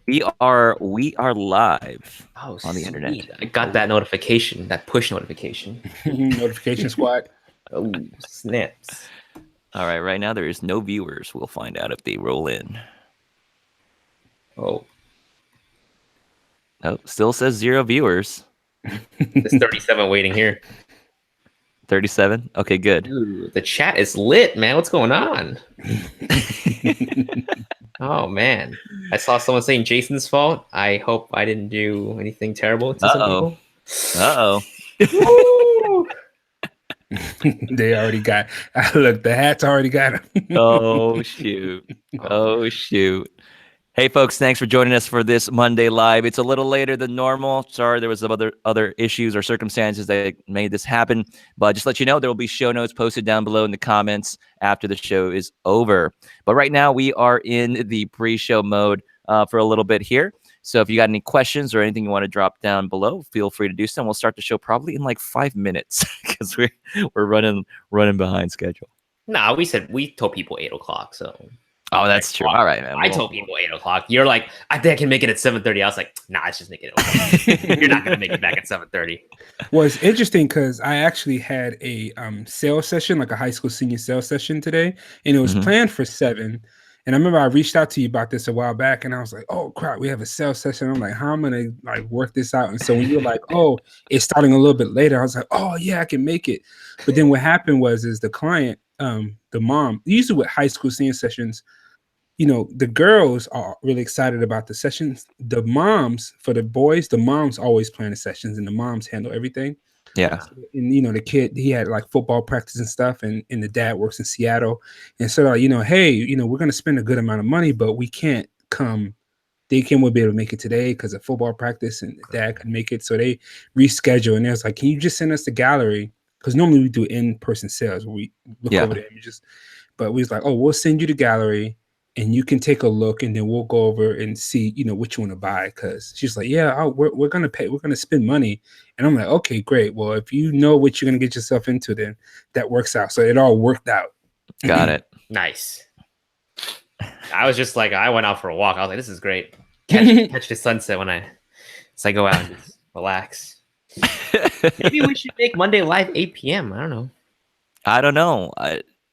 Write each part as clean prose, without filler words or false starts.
We are live Oh, on the internet. sweet. I got that notification, that push notification. Notification squad. Oh, snaps. All right, right now there is no viewers. We'll find out if they roll in. Oh, Oh, still says 0 viewers. there's 37 waiting here. 37. Okay, good. Ooh, the chat is lit, man. What's going on? Oh, man. I saw someone saying Jason's fault. I hope I didn't do anything terrible to some people. Uh-oh. They already got. Look, the hat's already got him. Oh, shoot. Oh, shoot. Hey, folks, thanks for joining us for this Monday Live. It's a little later than normal. Sorry, there was some other issues or circumstances that made this happen. But just let you know, there will be show notes posted down below in the comments after the show is over. But right now, we are in the pre-show mode for a little bit here. So if you got any questions or anything you want to drop down below, feel free to do so. And we'll start the show probably in like 5 minutes because we're running behind schedule. Nah, we told people 8 o'clock, so... Oh, that's true. All right, man. I told people 8 o'clock. You're like, I think I can make it at 7:30. I was like, nah, let's just make it 8 o'clock. You're not gonna make it back at 7:30. Well, it's interesting because I actually had a sales session, like a high school senior sales session today, and it was planned for 7. And I remember I reached out to you about this a while back, and I was like, "Oh crap, we have a sales session." I'm like, "How am I gonna like work this out?" And so when you're like, "Oh, it's starting a little bit later," I was like, "Oh yeah, I can make it." But then what happened was the client, the mom, usually with high school senior sessions, you know, the girls are really excited about the sessions. The moms, for the boys, the moms always plan the sessions, and the moms handle everything. Yeah. And you know, the kid, he had like football practice and stuff, and the dad works in Seattle. And so like, you know, hey, you know, we're gonna spend a good amount of money, but we can't come. They will be able to make it today because of football practice, and the dad couldn't make it. So they reschedule, and they was like, can you just send us the gallery? Because normally we do in-person sales where we look over the images. But we was like, oh, we'll send you the gallery and you can take a look, and then we'll go over and see, you know, what you want to buy. Because she's like, yeah, we're gonna pay, we're gonna spend money. And I'm like, okay, great. Well, if you know what you're gonna get yourself into, then that works out. So it all worked out. Got it. Nice. I was just like, I went out for a walk. I was like, this is great. Catch the sunset when I go out and just relax. Maybe we should make Monday Live 8 p.m. I don't know.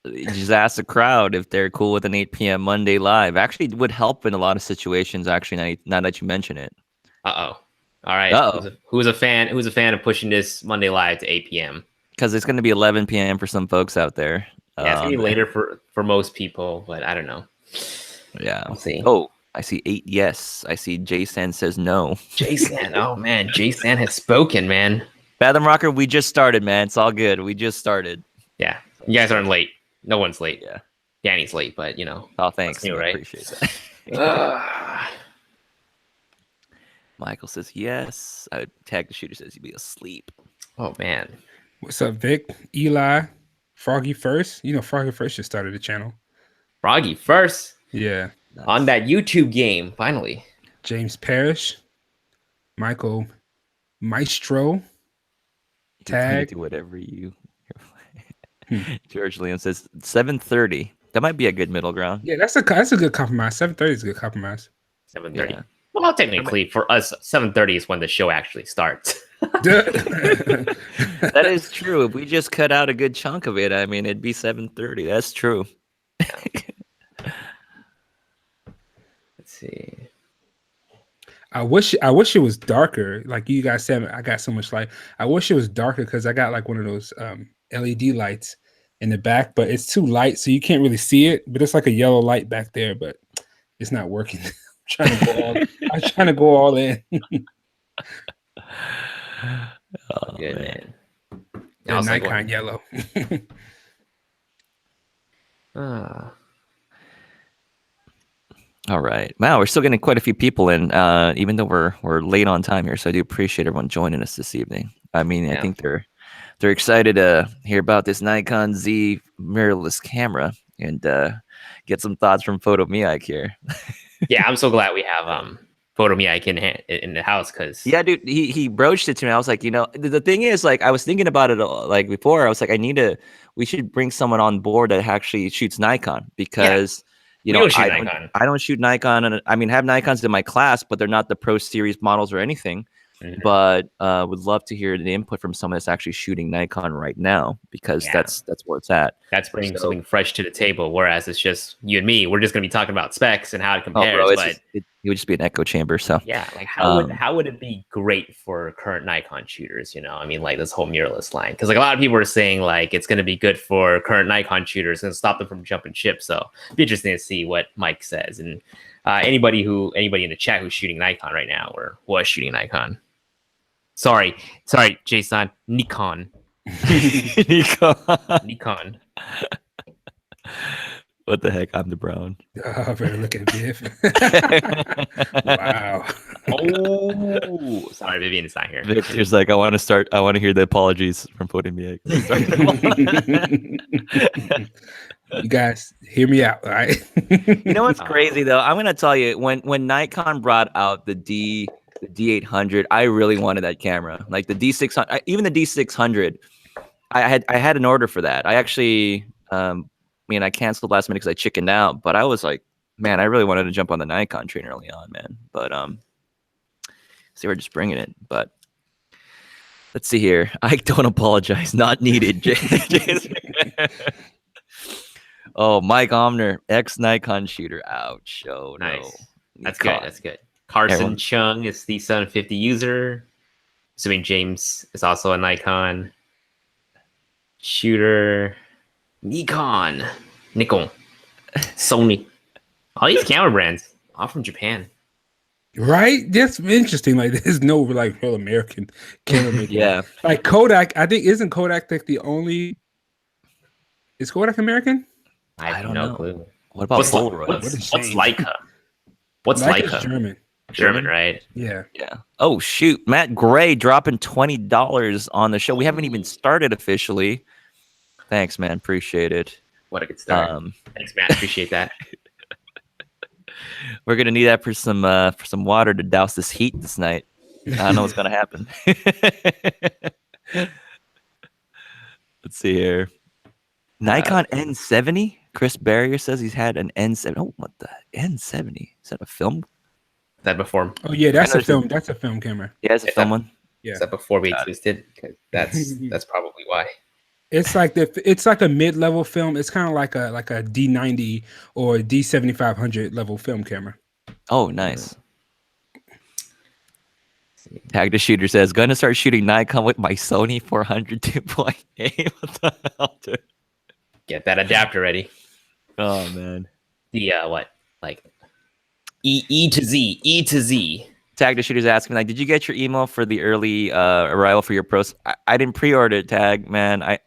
Just ask the crowd if they're cool with an 8 p.m. Monday Live. Actually, it would help in a lot of situations. Actually, now that you mention it. All right. Who's a fan of pushing this Monday Live to 8 p.m.? Because it's going to be 11 p.m. for some folks out there. Yeah, it's going to be later for most people, but I don't know. Yeah. We'll see. Oh, I see 8 yes. I see Jason says no. Jason. Oh, man. Jason has spoken, man. Fathom Rocker, we just started, man. It's all good. We just started. Yeah. You guys aren't late. No one's late. Yeah. Danny's late, but, you know. Oh, thanks. New, I right? appreciate that. Michael says yes. I would tag the shooter says he'd be asleep. Oh, man. What's up, Vic? Eli? Froggy First? You know, Froggy First just started the channel. Froggy First? Yeah. Nice. On that YouTube game, finally. James Parrish. Michael Maestro. Tag. Do whatever you... George Liam says 7:30. That might be a good middle ground. Yeah, that's a good compromise. 7:30 is a good compromise. 7:30. Yeah. Well, technically, for us, 7:30 is when the show actually starts. That is true. If we just cut out a good chunk of it, I mean, it'd be 7:30. That's true. Let's see. I wish it was darker. Like you guys said, I got so much light. I wish it was darker because I got like one of those LED lights in the back, but it's too light, so you can't really see it. But it's like a yellow light back there, but it's not working. I'm trying to go all in. Oh, Good, man. The Nikon yellow. All right. Wow, we're still getting quite a few people in, even though we're late on time here. So I do appreciate everyone joining us this evening. I mean, I think they're excited to hear about this Nikon Z mirrorless camera and get some thoughts from Photo-Me-Ike here. Yeah, I'm so glad we have Photo-Me-Ike in the house because dude, he broached it to me. I was like, you know, the thing is, like, I was thinking about it like before. I was like, we should bring someone on board that actually shoots Nikon because You We know, don't shoot Nikon. I don't shoot Nikon, and I mean, have Nikons in my class, but they're not the Pro Series models or anything. But would love to hear the input from someone that's actually shooting Nikon right now, because that's where it's at. That's bringing something fresh to the table. Whereas it's just you and me. We're just going to be talking about specs and how it compares. It would just be an echo chamber. So yeah, like how would it be great for current Nikon shooters? You know, I mean, like this whole mirrorless line, because like a lot of people are saying like it's going to be good for current Nikon shooters and stop them from jumping ship. So it'd be interesting to see what Mike says, and anybody in the chat who's shooting Nikon right now or was shooting Nikon. Sorry, Jason. Nikon. Nikon. What the heck? I'm the brown. Oh, better look at Biff. Wow. Oh, sorry, Vivian is not here. Victor's like, I want to hear the apologies from Photo-Me-Ike. You guys, hear me out, all right? You know what's crazy though? I'm gonna tell you, when Nikon brought out the D800, I really wanted that camera. Like the D600, even the D600, I had an order for that. I actually, I canceled last minute because I chickened out. But I was like, man, I really wanted to jump on the Nikon train early on, man. But see, we're just bringing it. But let's see here. I don't apologize. Not needed. Oh, Mike Omner, ex-Nikon shooter. Ouch. Oh, nice. No. That's good. That's good. Carson Chung is the 750 user. Assuming James is also a Nikon shooter. Nikon, Sony. All these camera brands, all from Japan. Right? That's interesting. Like there's no like real American camera maker. Yeah. Like Kodak, I think isn't Kodak like the only? Is Kodak American? I don't know. Clue. What about Polaroid? What's Leica? What's Leica? German. German, right? Yeah. Yeah. Oh shoot, Matt Gray dropping $20 on the show. We haven't even started officially. Thanks, man. Appreciate it. What a good start. Thanks, Matt. Appreciate that. We're gonna need that for some water to douse this heat this night. I don't know what's gonna happen. Let's see here. Nikon N70. Chris Barrier says he's had an N70. Oh, what the N70? Is that a film? That before? Oh yeah, that's a film. That's a film camera. Yeah, it's a film one. Yeah. Is that before we existed? That's probably why. It's like a mid-level film. It's kind of like a D90 or D7500 level film camera. Oh, nice. Tag the Shooter says, gonna start shooting Nikon with my Sony 400 2.8. What the hell, dude? Get that adapter ready. Oh man. The what? Like E to Z. Tag the Shooter's asking, like, did you get your email for the early arrival for your pros? I didn't pre-order it, Tag, man. I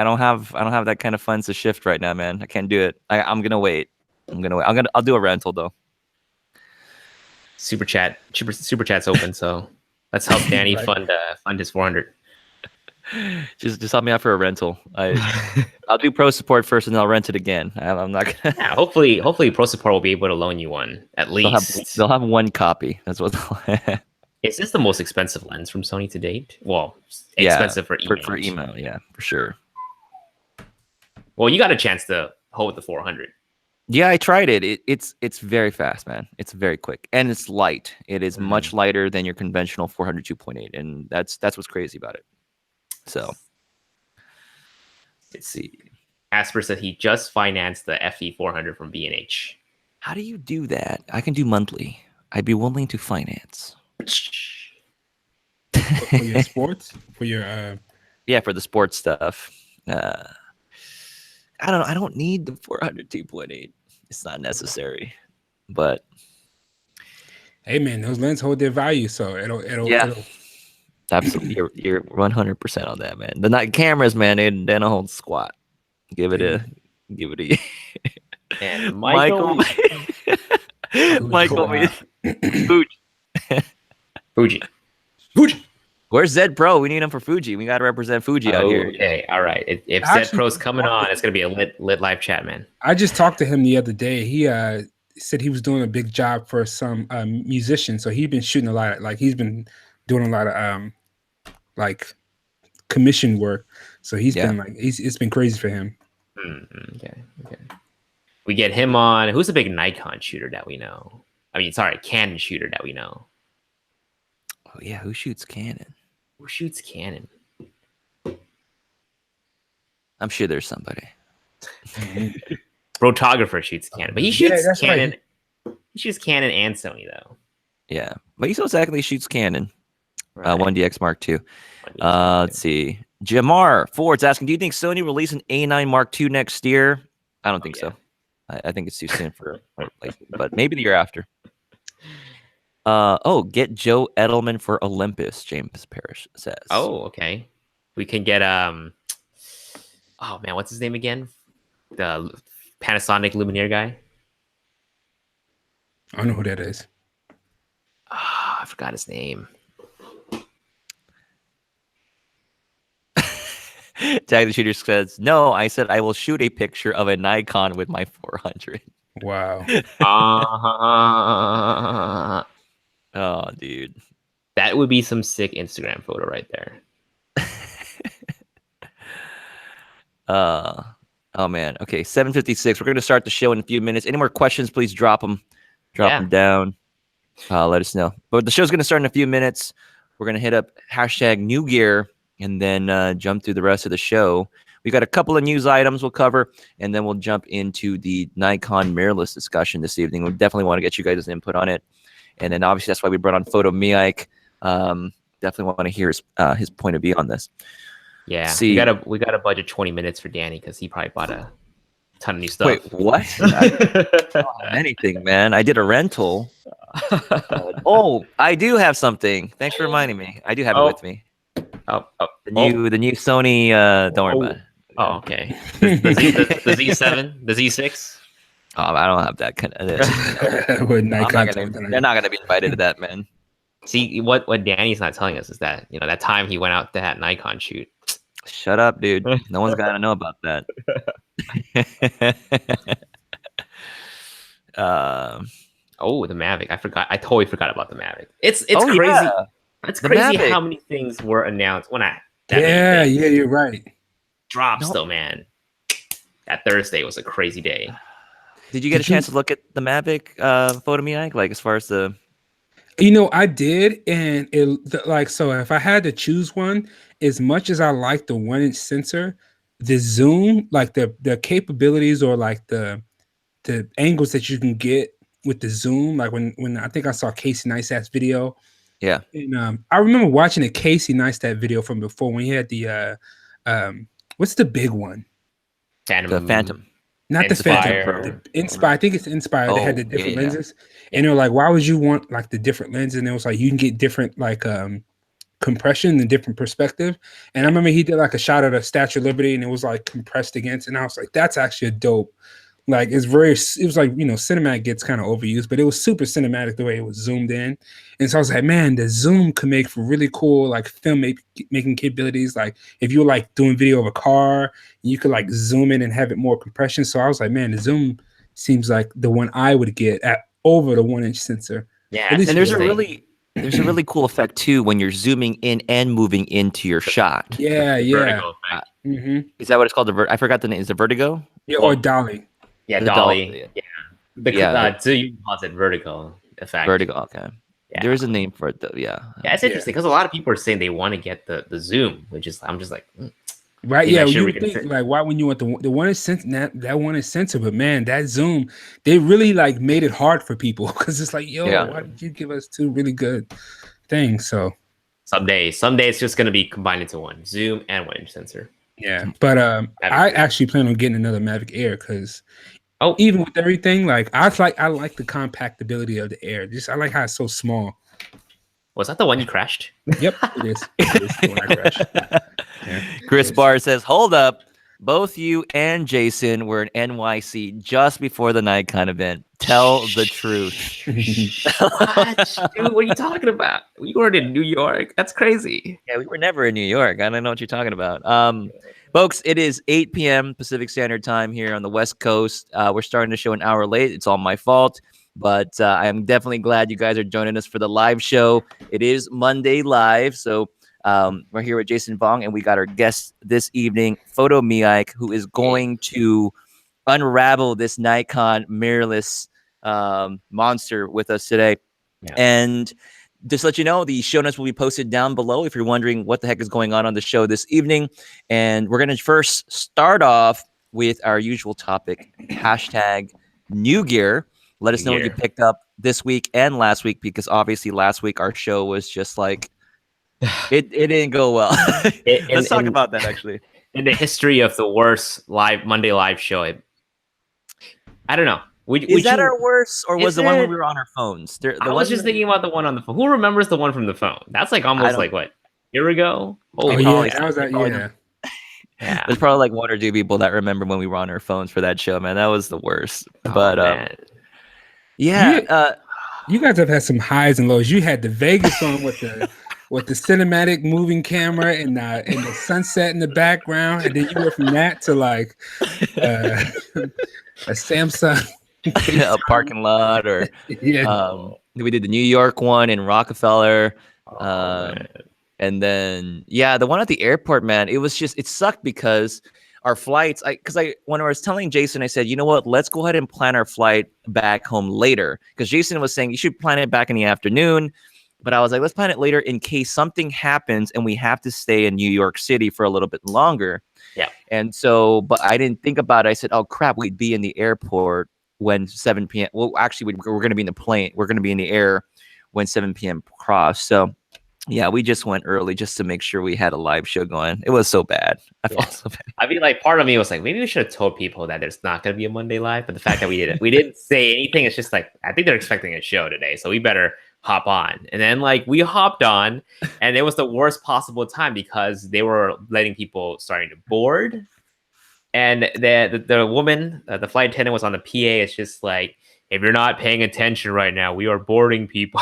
don't have that kind of funds to shift right now, man. I can't do it. I'm gonna wait. I'll do a rental though. Super chat's open, so let's help Danny fund his 400. Just help me out for a rental. I'll do pro support first, and then I'll rent it again. I'm not gonna. Yeah, hopefully pro support will be able to loan you one at least. They'll have one copy. That's what. Is this the most expensive lens from Sony to date? Well, expensive for email. For email, yeah, for sure. Well, you got a chance to hold the 400. Yeah, I tried it. It's very fast, man. It's very quick, and it's light. It is much lighter than your conventional 400 2.8, and that's what's crazy about it. So, let's see. Asper said he just financed the FE 400 from B&H. How do you do that? I can do monthly. I'd be willing to finance. For your sports? For your yeah, for the sports stuff. I don't need the 400 2.8. It's not necessary. But hey man, those lenses hold their value, so it'll absolutely. You're 100% on that, man. The night cameras, man, they don't hold squat. Give it a and Michael Fuji. Where's Zed Pro? We need him for Fuji. We got to represent Fuji out here. Okay, all right. If Zed Pro's coming on, it's gonna be a lit live chat, man. I just talked to him the other day. He said he was doing a big job for some musicians, so he's been shooting a lot of, like, he's been doing a lot of like commission work. So he's been like, it's been crazy for him. Okay. We get him on. Who's a big Nikon shooter that we know? I mean, sorry, Canon shooter that we know. Oh yeah, who shoots Canon? Who shoots Canon? I'm sure there's somebody. Photographer shoots Canon, but he Yeah, shoots that's Canon. right. He shoots Canon and Sony though. Yeah, but he most exactly shoots Canon. Right. 1DX Mark II. Let's see. Jamar Ford's asking, do you think Sony release an A9 Mark II next year? I don't think so. I think it's too soon for replacement, but maybe the year after. Get Joe Edelman for Olympus, James Parrish says. Oh, okay. We can get oh man, what's his name again? The Panasonic Lumiere guy. I don't know who that is. I forgot his name. Tag the Shooter says, no, I said I will shoot a picture of a Nikon with my 400. Wow. Oh, dude. That would be some sick Instagram photo right there. Oh man. Okay, 7:56. We're going to start the show in a few minutes. Any more questions, please drop them. Drop them down. Let us know. But the show's going to start in a few minutes. We're going to hit up #new gear and then jump through the rest of the show. We got a couple of news items we'll cover, and then we'll jump into the Nikon mirrorless discussion this evening. We definitely want to get you guys' input on it. And then obviously that's why we brought on Photo-Me-Ike. Definitely want to hear his point of view on this. Yeah, See, we got a budget 20 minutes for Danny because he probably bought a ton of new stuff. Wait, what? I don't have anything, man. I did a rental. I do have something. Thanks for reminding me. I do have it with me. The new Sony. Don't worry about it. Oh, okay. The Z7, the Z6. Oh, I don't have that kind of. They're not going to be invited to that, man. See, what Danny's not telling us is that that time he went out to that Nikon shoot. Shut up, dude. No one's got to know about that. The Mavic. I forgot. I totally forgot about the Mavic. It's crazy. Yeah. It's crazy Mavic. How many things were announced when you're right. Drops though, man. That Thursday was a crazy day. Did you get a chance to look at the Mavic Photo-Me-Ike? Like as far as the I did, and so if I had to choose one, as much as I like the 1-inch sensor, the zoom, like the capabilities or like the angles that you can get with the zoom, like when I think I saw Casey Neistat's video. Yeah. And I remember watching a Casey Neistat video from before when he had the what's the big one? The Phantom. Not Inspire. the Phantom. The Inspire. I think it's Inspire. They had the different lenses. And they were like, why would you want like the different lenses? And it was like, you can get different like compression and different perspective. And I remember he did like a shot of the Statue of Liberty and it was like compressed against. And I was like, that's actually a dope. Like it was like, cinematic gets kind of overused, but it was super cinematic the way it was zoomed in. And so I was like, man, the zoom could make for really cool like film making capabilities. Like if you were like doing video of a car, you could like zoom in and have it more compression. So I was like, man, the zoom seems like the one I would get over the 1-inch sensor. Yeah, and there's a really cool effect too when you're zooming in and moving into your shot. Yeah. Vertigo effect. Mm-hmm. Is that what it's called? I forgot the name. Is it Vertigo? Yeah, or Dolly. Yeah, Dolly. Yeah. So you calls it vertigo effect. Vertigo. Okay. Yeah. There is a name for it though. Yeah. Yeah, it's interesting because a lot of people are saying they want to get the zoom, which is I'm just like. Right, yeah. You think like why when you want the 1-inch sensor, that 1-inch sensor, but man, that zoom, they really like made it hard for people because it's like, why did you give us two really good things? So someday it's just gonna be combined into one zoom and 1-inch sensor. Yeah, but I actually plan on getting another Mavic Air because even with everything, like I like the compactability of the Air. I like how it's so small. Was that the one you crashed? Yep, it is. It is the one I crashed. Yeah, Chris Barr says, hold up. Both you and Jason were in NYC just before the Nikon event. Tell the truth. What? Dude, what are you talking about? We weren't in New York. That's crazy. Yeah, we were never in New York. I don't know what you're talking about. Folks, it is 8 p.m. Pacific Standard Time here on the West Coast. We're starting the show an hour late. It's all my fault. But I am definitely glad you guys are joining us for the live show. It is Monday Live. So we're here with Jason Vong, and we got our guest this evening, Photo-Me-Ike, who is going to unravel this Nikon mirrorless monster with us today. Yeah. And just to let you know, the show notes will be posted down below if you're wondering what the heck is going on the show this evening. And we're going to first start off with our usual topic, hashtag new gear. Let us know what you picked up this week and last week, because obviously last week our show was just like, it didn't go well. Let's talk about that actually. In the history of the worst Monday live show, I don't know. Is that our worst, or was the one when we were on our phones? I was just thinking about the one on the phone. Who remembers the one from the phone? That's like almost like what, a year ago? Holy that was that. Yeah. There's probably like one or two people that remember when we were on our phones for that show, man. That was the worst. But yeah, you guys have had some highs and lows. You had the Vegas one with the cinematic moving camera and the sunset in the background, and then you went from that to like a Samsung. A parking lot, or we did the New York one in Rockefeller, and then the one at the airport, man. It sucked because our flights. When I was telling Jason, I said, you know what, let's go ahead and plan our flight back home later, because Jason was saying you should plan it back in the afternoon, but I was like, let's plan it later in case something happens and we have to stay in New York City for a little bit longer. Yeah, and so, but I didn't think about it. I said, oh crap, we'd be in the airport when 7 p.m. Well, actually, we're going to be in the plane. We're going to be in the air when 7 p.m. crossed. So, yeah, we just went early just to make sure we had a live show going. It was so bad. I felt so bad. I mean, like, part of me was like, maybe we should have told people that there's not going to be a Monday live. But the fact that we didn't say anything. It's just like, I think they're expecting a show today, so we better hop on. And then like we hopped on, and it was the worst possible time because they were letting people starting to board. And the woman, the flight attendant, was on the PA. It's just like, if you're not paying attention right now, we are boarding people.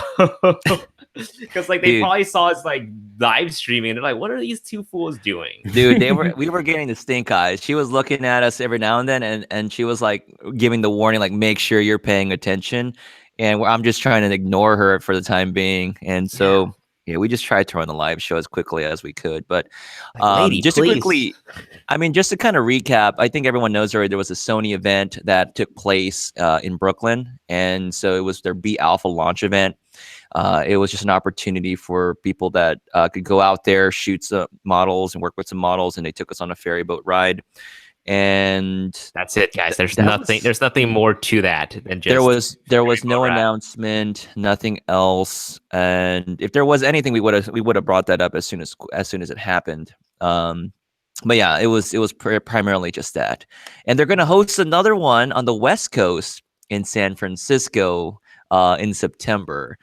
Because like they probably saw us like live streaming, and they're like, "What are these two fools doing?" Dude, we were getting the stink eyes. She was looking at us every now and then, and she was like giving the warning, like, make sure you're paying attention. And I'm just trying to ignore her for the time being. And so. Yeah, we just tried to run the live show as quickly as we could. But lady, just please. to quickly, just to kind of recap, I think everyone knows already there was a Sony event that took place in Brooklyn. And so it was their B Alpha launch event. It was just an opportunity for people that could go out there, shoot some models and work with some models. And they took us on a ferry boat ride. And that's it, guys. There's nothing more to that than just there was no announcement, nothing else. And if there was anything, we would have brought that up as soon as it happened. But yeah, it was primarily just that. And they're going to host another one on the West Coast in San Francisco in September.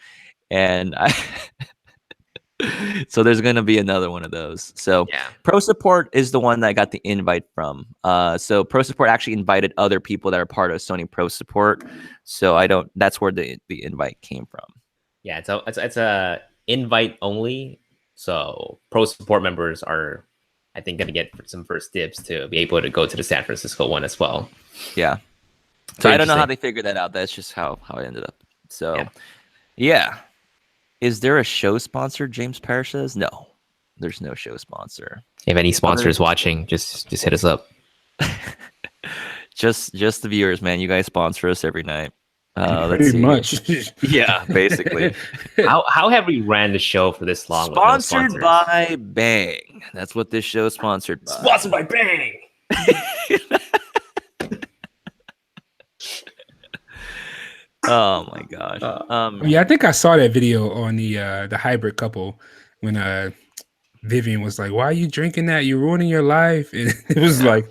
And so there's going to be another one of those. So Pro Support is the one that I got the invite from. So Pro Support actually invited other people that are part of Sony Pro Support. So that's where the invite came from. Yeah, it's a invite only. So Pro Support members are, I think, going to get some first dibs to be able to go to the San Francisco one as well. Yeah. So I don't know how they figured that out. That's just how it ended up. So yeah. Is there a show sponsor? James Parrish says no. There's no show sponsor. If any sponsors watching, just hit us up. just the viewers, man. You guys sponsor us every night. Let's see. Much. Yeah, basically. How have we ran the show for this long? Sponsored by Bang. That's what this show is sponsored by. Sponsored by Bang. Oh my gosh. Yeah, I think I saw that video on the hybrid couple when Vivian was like, "Why are you drinking that? You're ruining your life." And it was like,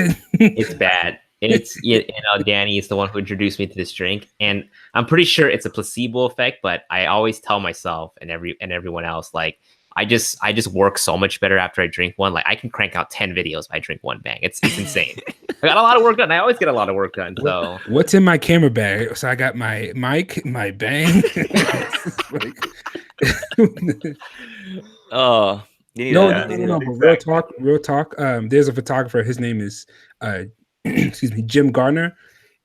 it's bad. Danny is the one who introduced me to this drink, and I'm pretty sure it's a placebo effect. But I always tell myself and everyone else, like, I just work so much better after I drink one. Like, I can crank out 10 videos if I drink one Bang. It's insane. I got a lot of work done. I always get a lot of work done. So what's in my camera bag? So I got my mic, my Bang. Oh, no. But real talk. There's a photographer. His name is excuse me, Jim Gardner,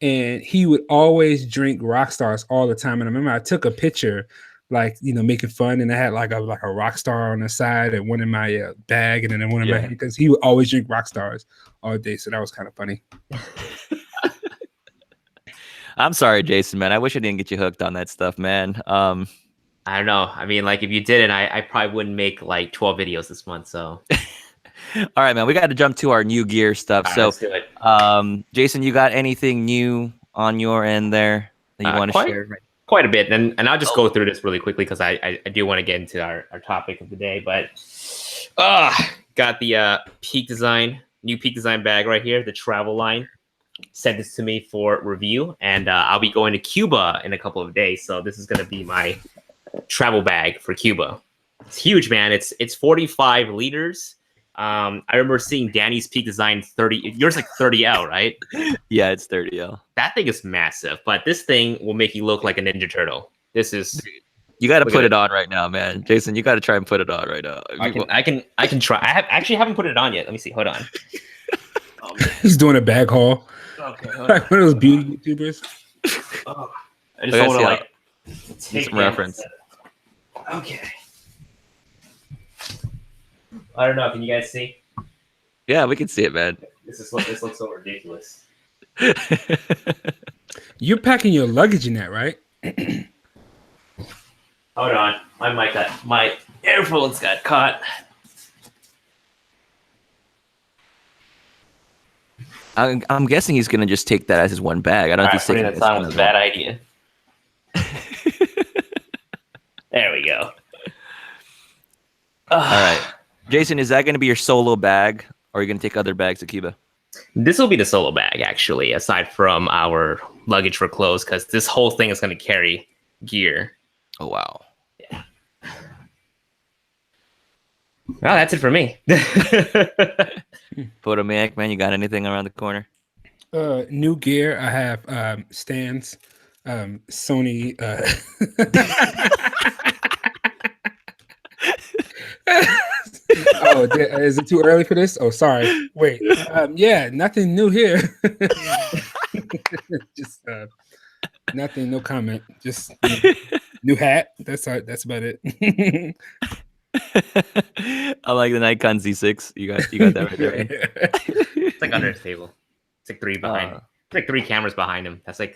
and he would always drink Rockstars all the time. And I remember I took a picture like making fun, and I had like a rock star on the side and one in my bag, and then one in my hand, because he would always drink rock stars all day. So that was kind of funny. I'm sorry, Jason, man. I wish I didn't get you hooked on that stuff, man. I don't know. I mean, like if you didn't, I probably wouldn't make like 12 videos this month. So all right, man. We got to jump to our new gear stuff. right, so let's do it. Jason, you got anything new on your end there that you want to share? Quite a bit, and I'll just go through this really quickly because I do want to get into our topic of the day. But got the Peak Design, new Peak Design bag right here, the travel line. Sent this to me for review, and I'll be going to Cuba in a couple of days. So this is going to be my travel bag for Cuba. It's huge, man. It's 45 liters. I remember seeing Danny's Peak Design 30. Yours like 30L, right? Yeah, it's 30L. That thing is massive, but this thing will make you look like a Ninja Turtle. This is. You got to put it on right now, man. Jason, you got to try and put it on right now. I can try. Actually haven't put it on yet. Let me see. Hold on. Oh, he's doing a bag haul. Okay. Like one of those beauty YouTubers. I just want to like take some reference. Okay. I don't know. Can you guys see? Yeah, we can see it, man. This looks so ridiculous. You're packing your luggage in that, right? Hold on. My earphones got caught. I'm guessing he's gonna just take that as his one bag. I don't think he's taking that song was a bad idea. There we go. All right, Jason, is that gonna be your solo bag, or are you gonna take other bags to Cuba? This will be the solo bag, actually, aside from our luggage for clothes, because this whole thing is gonna carry gear. Oh wow. Yeah. Well, that's it for me. Photo-Me-Ike, man, you got anything around the corner? New gear. I have stands, Sony. Oh, is it too early for this? Oh, sorry. Wait. Yeah, nothing new here. Just nothing. No comment. Just new hat. That's about it. I like the Nikon Z6. You got that right there. It's like under his table. It's like three behind. It's like three cameras behind him. That's the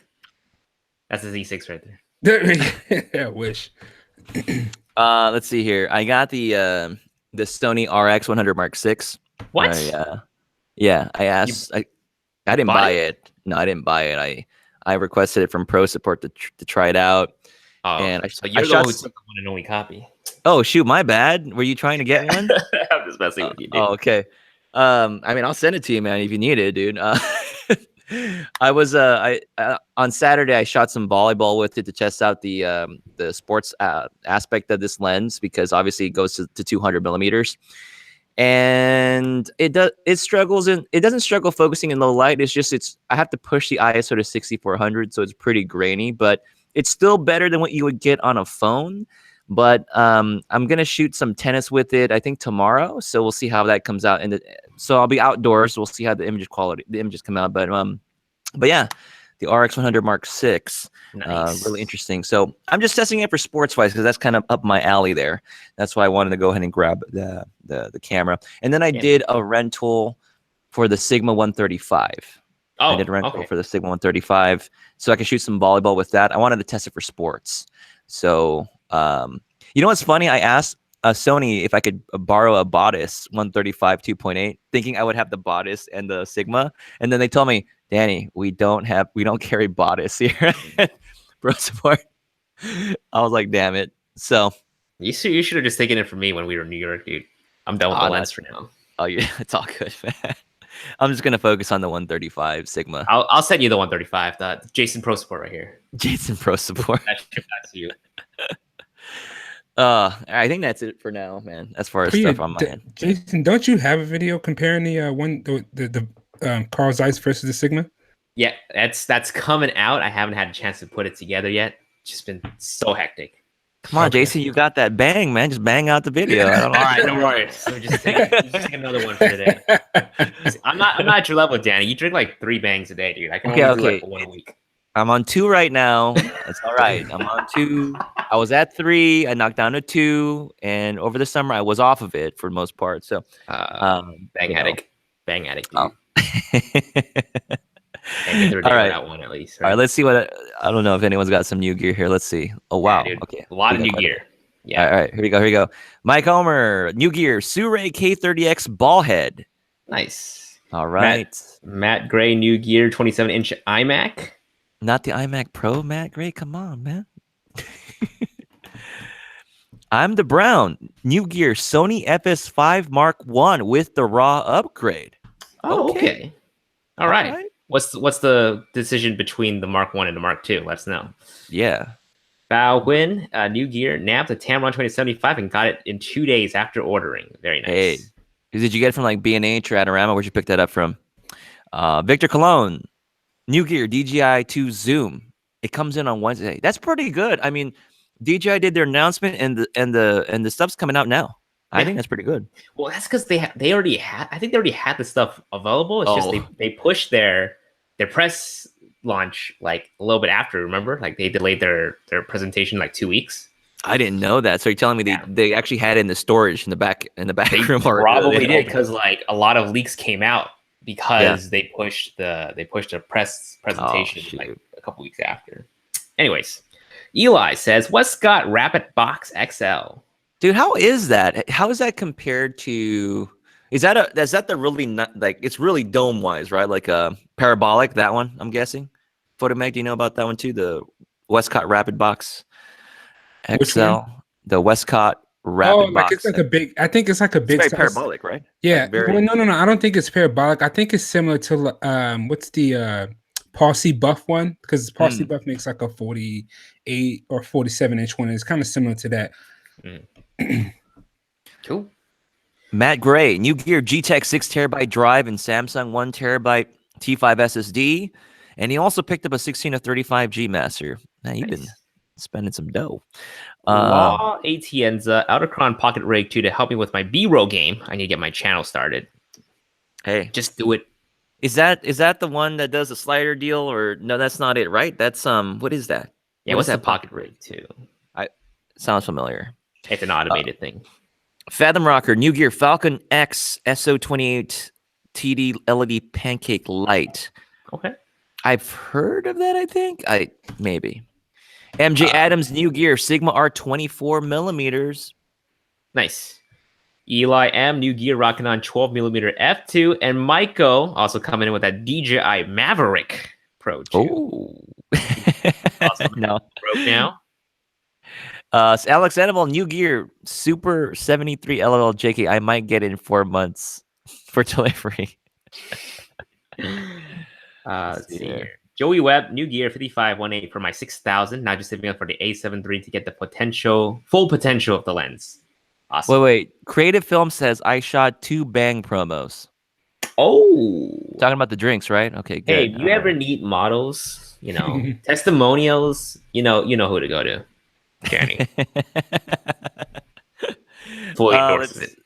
Z6 right there. I wish. Let's see here. I got the Sony RX100 Mark VI. What? Yeah, I asked. I didn't buy it. No, I didn't buy it. I requested it from Pro Support to try it out. Oh, and so you're the one who took the one and only copy. Oh shoot, my bad. Were you trying to get one? I'm just messing with you, dude. Oh, okay. I mean, I'll send it to you, man, if you need it, dude. I was on Saturday I shot some volleyball with it to test out the sports aspect of this lens, because obviously it goes to 200 millimeters, and it struggles, and it doesn't struggle focusing in low light. I have to push the ISO to 6400, so it's pretty grainy, but it's still better than what you would get on a phone. But I'm gonna shoot some tennis with it, I think tomorrow. So we'll see how that comes out. So I'll be outdoors. So we'll see how the images come out. But yeah, the RX100 Mark VI, nice. Really interesting. So I'm just testing it for sports wise, because that's kind of up my alley there. That's why I wanted to go ahead and grab the camera. And then I did a rental for the Sigma 135. Oh, I did a rental for the Sigma 135, so I could shoot some volleyball with that. I wanted to test it for sports. So you know what's funny? I asked Sony if I could borrow a bodice 135 2.8, thinking I would have the bodice and the Sigma, and then they told me, Danny, we don't carry bodice here. Pro Support. I was like, damn it. So you should have just taken it from me when we were in New York, dude. I'm done with the lens for now. Oh yeah, it's all good, man. I'm just gonna focus on the 135 Sigma. I'll send you the 135. The Jason Pro Support right here. Jason Pro Support. That's you. I think that's it for now, man. As far as stuff on my end. Jason, don't you have a video comparing the Carl Zeiss versus the Sigma? Yeah, that's coming out. I haven't had a chance to put it together yet. It's just been so hectic. Come on, Jason, you got that bang, man. Just bang out the video. All right, don't worry. So just take another one for today. I'm not at your level, Danny. You drink like 3 bangs a day, dude. I can only do like 1 a week. I'm on 2 right now. It's all right. I'm on 2. I was at 3. I knocked down to 2, and over the summer I was off of it for the most part. So, bang addict, dude. Oh. And get through a day All right. without one at least. All right, let's see what I don't know if anyone's got some new gear here. Let's see. Oh wow, dude. okay, A lot of We new got quite a gear. bit. Yeah. All right, here we go. Here we go. Mike Homer, new gear, Suray K30X ball head. Nice. All right. Matt Gray, new gear, 27-inch iMac. Not the iMac Pro, Matt Gray. Come on, man. I'm the Brown, new gear, Sony FS5 Mark I with the raw upgrade. Oh, okay. All right. right. What's the decision between the Mark 1 and the Mark 2? Let us know. Yeah. Bao Win, new gear, nabbed the Tamron 2075 and got it in 2 days after ordering. Very nice. Hey, did you get it from like B&H or Adorama? Where'd you pick that up from? Victor Cologne, new gear, DJI 2 Zoom. It comes in on Wednesday. That's pretty good. I mean, DJI did their announcement, and the stuff's coming out now. I think that's pretty good. Well, that's because they already had. I think they already had the stuff available. It's just they pushed their press launch like a little bit after. Remember, like they delayed their presentation like 2 weeks. I didn't know that. So you're telling me they actually had it in the storage in the back room? Probably did, because like a lot of leaks came out because they pushed a press presentation like a couple weeks after. Anyways, Eli says, "What's got Rapid Box XL?" Dude, how is that? How is that compared to? Is that the really not like it's really dome wise, right? Like a parabolic, that one, I'm guessing. Photo-Me-Ike, do you know about that one too? The Westcott Rapid Box XL, the Westcott Rapid Box. It's like a big. I think it's like a big. It's very parabolic, right? Yeah. Like very... Well, no. I don't think it's parabolic. I think it's similar to what's the Paul C. Buff one? Because Paul C. Buff makes like a 48 or 47-inch one. It's kind of similar to that. Cool. Matt Gray, new gear, G-Tech 6TB drive and Samsung 1TB T5 SSD, and he also picked up a 16 to 35 G Master. Man, you've been spending some dough. Law Atienza Outercron Pocket Rig 2 to help me with my B-roll game. I need to get my channel started. Hey, just do it. Is that the one that does the slider deal, or no? That's not it, right? That's what is that? Yeah, what's that Pocket Rig 2? Sounds familiar. It's an automated thing. Fathom Rocker, new gear, Falcon X SO28 TD LED Pancake Light. Okay. I've heard of that, I think. Maybe. MJ Adams, new gear, Sigma R24 millimeters. Nice. Eli M, new gear, rocking on 12mm f2. And Maiko also coming in with that DJI Maverick Pro 2. Oh. Awesome. No. Broke now. Alex Animal, new gear, Super 73 LLL JK. I might get it in 4 months for delivery. Let's see here. Joey Webb, new gear, 5518 for my 6000. Now just saving up for the A7 III to get the full potential of the lens. Awesome. Wait. Creative Film says I shot 2 Bang promos. Oh. Talking about the drinks, right? Okay, good. Hey, you ever need models, testimonials, you know who to go to. Jeremy. Fully endorses it.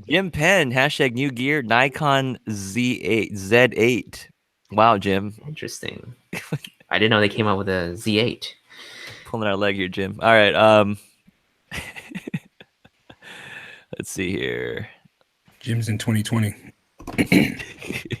Jim Penn, hashtag new gear, Nikon Z8. Wow, Jim. Interesting. I didn't know they came out with a Z8. Pulling our leg here, Jim. All right. Let's see here. Jim's in 2020.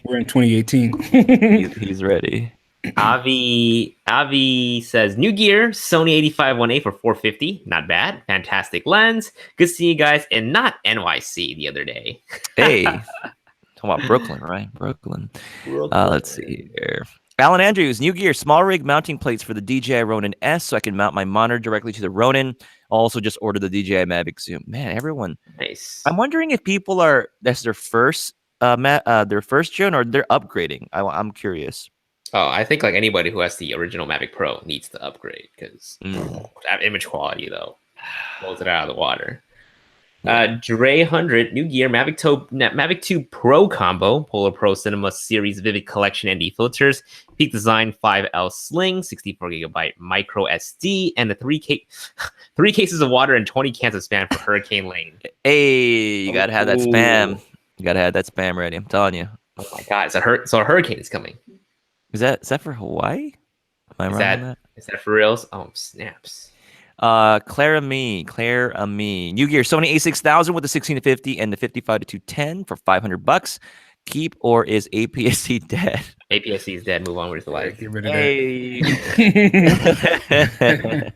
We're in 2018. He's ready. Avi says, new gear, Sony 8518 for 450. Not bad. Fantastic lens. Good seeing you guys in not NYC the other day. Hey. Talking about Brooklyn, right? Brooklyn. Let's see here. Alan Andrews, new gear, small rig mounting plates for the DJI Ronin S so I can mount my monitor directly to the Ronin. Also just ordered the DJI Mavic Zoom. Man, everyone. Nice. I'm wondering if people that's their first gen or they're upgrading. I'm curious. Oh, I think like anybody who has the original Mavic Pro needs to upgrade because that image quality though blows it out of the water. Dre 100, new gear, Mavic 2 Pro combo, Polar Pro Cinema Series Vivid Collection ND filters, Peak Design 5L Sling, 64GB micro SD, and three cases of water and 20 cans of spam for Hurricane Lane. Hey, you gotta have that spam. You gotta have that spam ready. I'm telling you. Oh my god, so a hurricane is coming. Is that for Hawaii? Am I wrong on that? Is that for reals? Oh, snaps. Claire Ami. New Gear Sony A6000 with the 16-50 and the 55-210 for $500. Keep or is APS-C dead? APS-C is dead. Move on with the life. Get rid of Hey. that.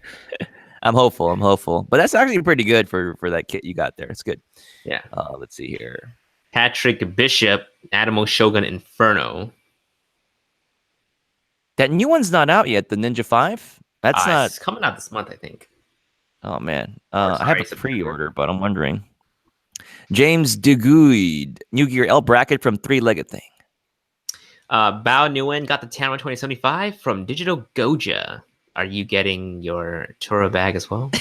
I'm hopeful. But that's actually pretty good for that kit you got there. It's good. Yeah. Let's see here. Patrick Bishop, Adamo Shogun Inferno. That new one's not out yet, the Ninja 5. That's not It's coming out this month, I think. Oh man. Or I have sorry, a pre-order, but I'm wondering. James DeGuide, New Gear L bracket from Three Legged Thing. Bao Nguyen got the Tamron 2075 from Digital Goja. Are you getting your Tura bag as well?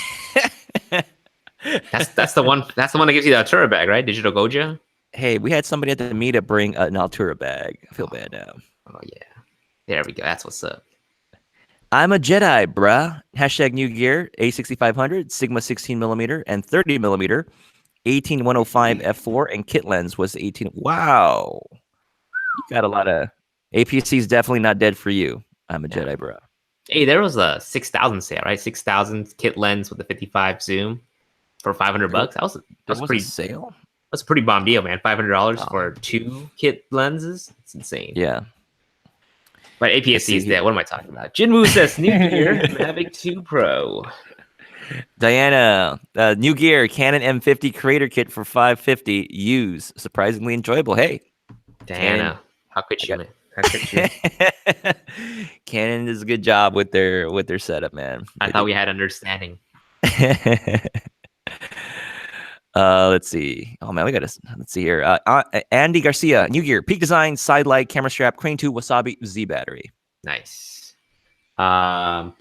that's the one. That's the one that gives you the Tura bag, right? Digital Goja. Hey, we had somebody at the meetup bring an Altura bag. I feel bad now. Oh yeah, there we go. That's what's up. I'm a Jedi, bruh. Hashtag New Gear A6500 Sigma 16mm and 30mm 18105 f4 and kit lens was 18. Wow, you got a lot of APS-C is definitely not dead for you. I'm a Jedi, bruh. Hey, there was a 6,000 sale, right? 6,000 kit lens with the 55 zoom for $500. That was a pretty sale. That's a pretty bomb deal, man. $500 for 2 kit lenses. It's insane. Yeah. But APS-C is dead. What am I talking about? Jinwoo says New Gear Mavic 2 Pro. Diana, New Gear Canon M50 Creator Kit for $550. Use surprisingly enjoyable. Hey, Diana, how could you, man? How could you? Canon does a good job with their setup, man. I thought we had understanding. Let's see. Oh man, let's see here. Andy Garcia, New Gear Peak Design Side Light Camera Strap Crane 2 Wasabi Z battery. Nice. Jeez.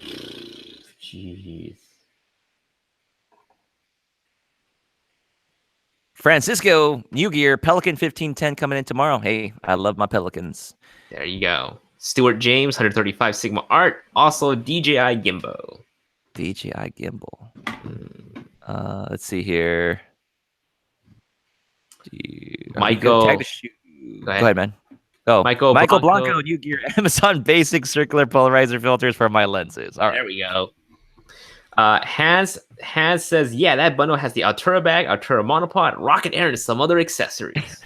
Francisco, New Gear Pelican 1510 coming in tomorrow. Hey, I love my Pelicans. There you go. Stuart James, 135 Sigma Art. Also DJI Gimbal. DJI Gimbal. Let's see here. Michael. Go ahead, man. Oh, Michael Blanco, New Gear Amazon Basic Circular Polarizer Filters for my lenses. All right. There we go. Has says, yeah, that bundle has the Altura bag, Altura monopod, rocket air, and some other accessories.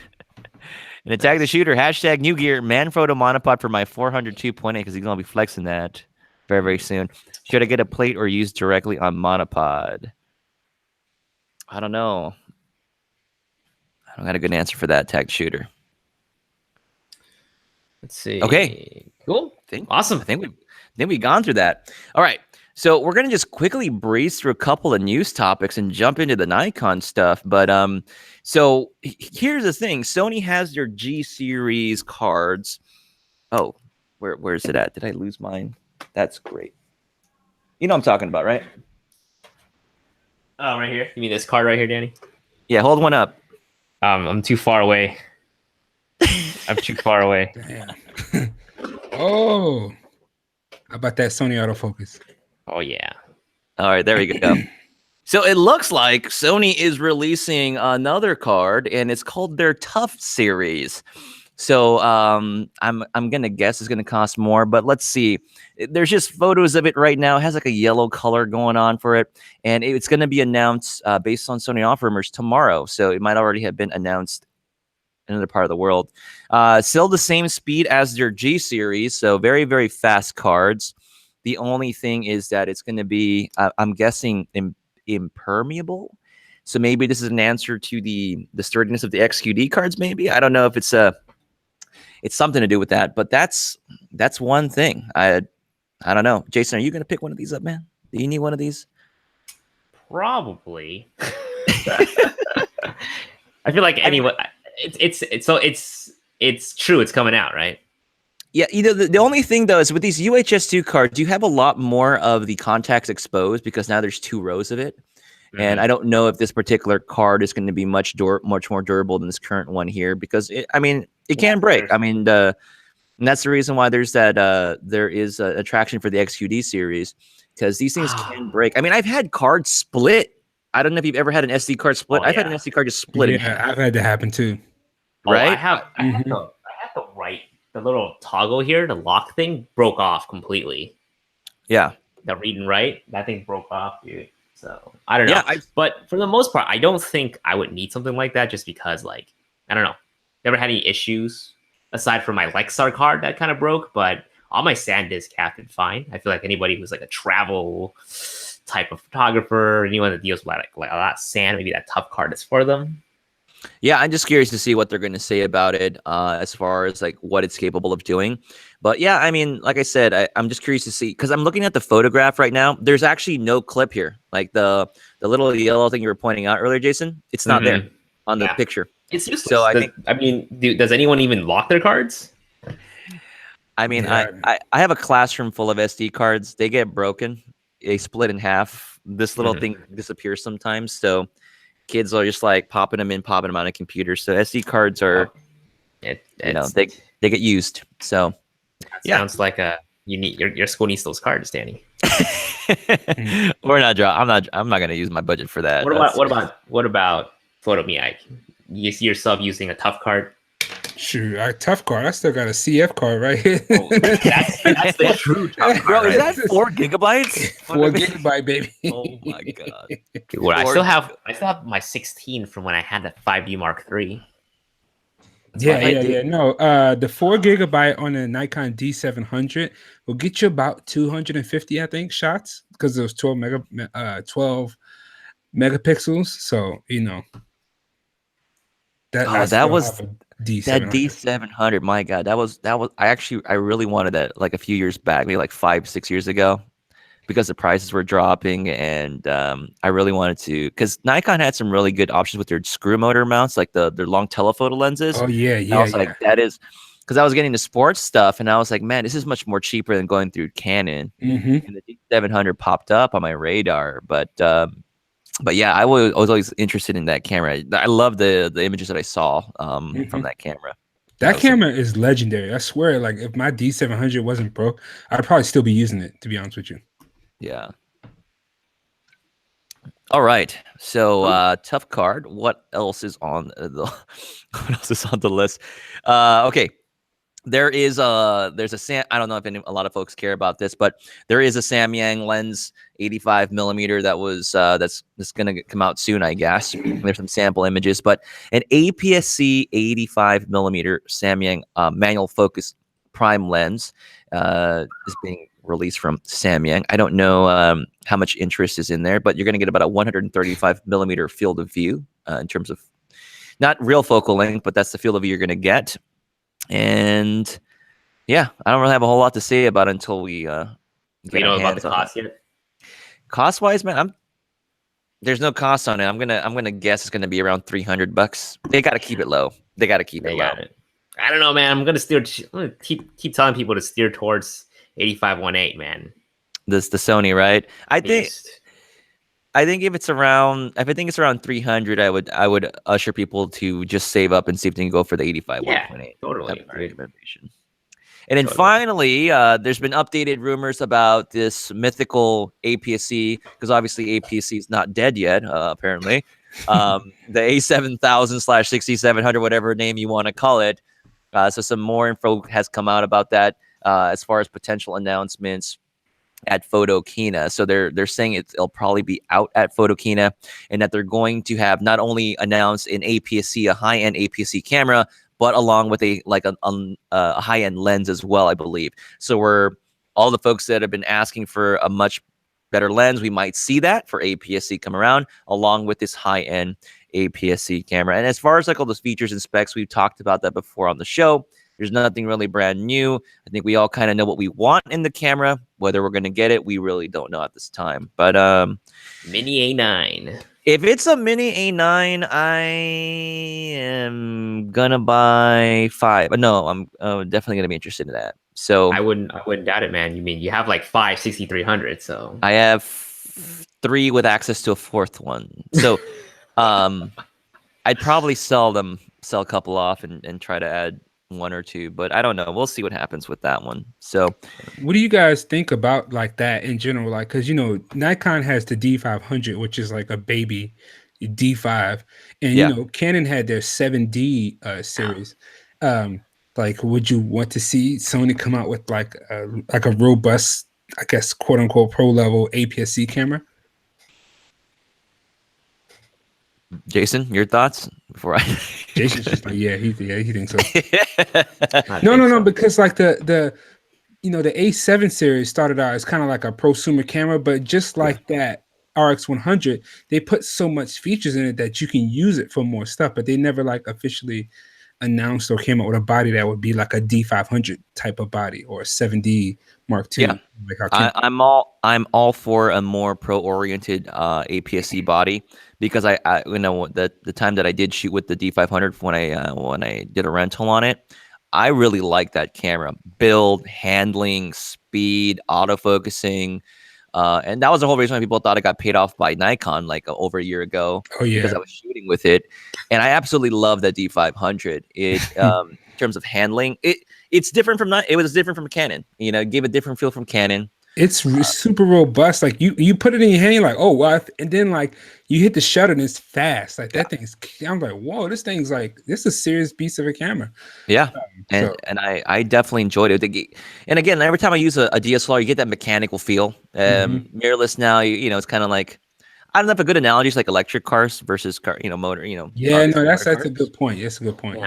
And Attack the Shooter, hashtag New Gear Manfrotto monopod for my 400 2.8 because he's going to be flexing that very, very soon. Should I get a plate or use directly on monopod? I don't know. I don't got a good answer for that, Attack the Shooter. Let's see. Okay. Cool. Awesome. I think we've gone through that. All right. So we're gonna just quickly breeze through a couple of news topics and jump into the Nikon stuff. But so here's the thing: Sony has their G series cards. Oh, where's it at? Did I lose mine? That's great. You know what I'm talking about, right? Oh, right here. You mean this card right here, Danny? Yeah, hold one up. I'm too far away. I'm too far away. Damn. Oh, how about that Sony autofocus? Oh yeah. All right, there we go. So it looks like Sony is releasing another card, and it's called their Tough series. So I'm gonna guess it's gonna cost more, but let's see. There's just photos of it right now. It has like a yellow color going on for it, and it's gonna be announced based on Sony off rumors tomorrow. So it might already have been announced in another part of the world. Still the same speed as their G series, so very, very fast cards. The only thing is that it's going to be, I'm guessing, impermeable. So maybe this is an answer to the sturdiness of the XQD cards. Maybe I don't know if it's something to do with that, but that's one thing. I don't know. Jason, are you going to pick one of these up, man? Do you need one of these? Probably. I feel like anyone. It's true. It's coming out, right? Yeah, the only thing though is with these UHS-2 cards, you have a lot more of the contacts exposed because now there's 2 rows of it, and I don't know if this particular card is going to be much more durable than this current one here because it can break. I mean, and that's the reason why there's that there is an attraction for the XQD series because these things can break. I mean, I've had cards split. I don't know if you've ever had an SD card split. I've had an SD card just split. Yeah, I've had that happen too. Right? I have the little toggle here, the lock thing broke off completely. Yeah. the read and write. That thing broke off, dude. So I don't know. Yeah, But for the most part, I don't think I would need something like that just because, like, I don't know. Never had any issues aside from my Lexar card that kind of broke, but all my SanDisk have been fine. I feel like anybody who's like a travel type of photographer, anyone that deals with like a lot of sand, maybe that tough card is for them. Yeah, I'm just curious to see what they're going to say about it as far as like what it's capable of doing. But yeah, I mean, like I said, I'm just curious to see because I'm looking at the photograph right now. There's actually no clip here. Like the little yellow thing you were pointing out earlier, Jason, it's not there on the picture. It's useless. So I mean, does anyone even lock their cards? I mean, I have a classroom full of SD cards. They get broken. They split in half. This little thing disappears sometimes. So kids are just like popping them in, popping them out of computers. So SD cards are, they get used. So sounds like you need your school needs those cards, Danny. We're not. I'm not going to use my budget for that. What about Photo-Me-Ike? You see yourself using a tough card? Sure, a tough card. I still got a CF card right here. That's the true tough card. Bro, is that 4 gigabytes? 4 gigabyte, baby. Oh my god. Dude, I still have my 16 from when I had the 5D Mark III. Yeah. No, the 4 gigabyte on the Nikon D700 will get you about 250, I think, shots because it was 12 megapixels. So that was D700. That D700. My god, that was. I really wanted that like a few years back, maybe like 5-6 years ago, because the prices were dropping, and I really wanted to, because Nikon had some really good options with their screw motor mounts, like their long telephoto lenses. Oh yeah. I was like, that is, because I was getting the sports stuff, and I was like, man, this is much more cheaper than going through Canon. And the D700 popped up on my radar, but yeah, I was always interested in that camera. I love the images that I saw from that camera. That camera is legendary. I swear, like if my D700 wasn't broke, I'd probably still be using it, to be honest with you. Yeah. All right. So tough card. What else is on the list? Okay. There's a I don't know if a lot of folks care about this, but there is a Samyang lens 85 millimeter that's going to come out soon, I guess. There's some sample images, but an APS-C 85 millimeter Samyang manual focus prime lens is being released from Samyang. I don't know how much interest is in there, but you're going to get about a 135 millimeter field of view in terms of not real focal length, but that's the field of view you're going to get. And yeah, I don't really have a whole lot to say about it until we get about the cost yet. Cost wise, man, there's no cost on it. I'm gonna guess it's gonna be around $300. They got to keep it low. They got to keep it low. I don't know, man. I'm gonna keep telling people to steer towards 85-1.8, man. This the Sony, right? I think if it's around 300, I would usher people to just save up and see if they can go for the 85 1.8. Totally. And then finally, there's been updated rumors about this mythical APS-C, because obviously APS-C is not dead yet, apparently. The A7000/6700, whatever name you want to call it. So some more info has come out about that as far as potential announcements at Photokina. So they're saying it'll probably be out at Photokina, and that they're going to have not only announced an APS-C, a high-end APS-C camera, but along with a high-end lens as well, I believe. So all the folks that have been asking for a much better lens, we might see that for APS-C come around, along with this high-end APS-C camera. And as far as like all those features and specs, we've talked about that before on the show. There's nothing really brand new. I think we all kind of know what we want in the camera. Whether we're going to get it, we really don't know at this time. But Mini A9. If it's a Mini A9, I am gonna buy 5. No, I'm definitely gonna be interested in that. So I wouldn't doubt it, man. You mean you have like 5 6300, so I have 3 with access to a 4th one. So I'd probably sell a couple off and try to add 1 or 2, but I don't know. We'll see what happens with that one. So what do you guys think about like that in general? Like, because Nikon has the D500, which is like a baby D5, and Canon had their 7D series. Like, would you want to see Sony come out with like a robust I guess, quote unquote, pro level APS-C camera. Jason, your thoughts before I? Jason's just like, yeah, he thinks so. I No, think no, so. because like the A7 series started out as kind of like a prosumer camera, but just like that RX 100, they put so much features in it that you can use it for more stuff, but they never like officially announced or came out with a body that would be like a D500 type of body or a 7D Mark II. Yeah. Like how I'm all for a more pro-oriented APS-C body because I the time that I did shoot with the D500 when I did a rental on it, I really like that camera. Build, handling, speed, autofocusing. And that was the whole reason why people thought it got paid off by Nikon like over a year ago. Oh, yeah. Because I was shooting with it. And I absolutely love that D500. It in terms of handling, it's different from it was different from Canon. You know, it gave a different feel from Canon. It's super robust. Like you put it in your hand, you're like, oh wow, and then like you hit the shutter and it's fast. Like that thing's. I'm like, whoa, this thing's like this is a serious piece of a camera. Yeah, and I definitely enjoyed it. And again, every time I use a DSLR, you get that mechanical feel. Mirrorless now, you know, it's kind of like I don't know if a good analogy is like electric cars versus motor. Yeah, no, that's a good point. That's a good point.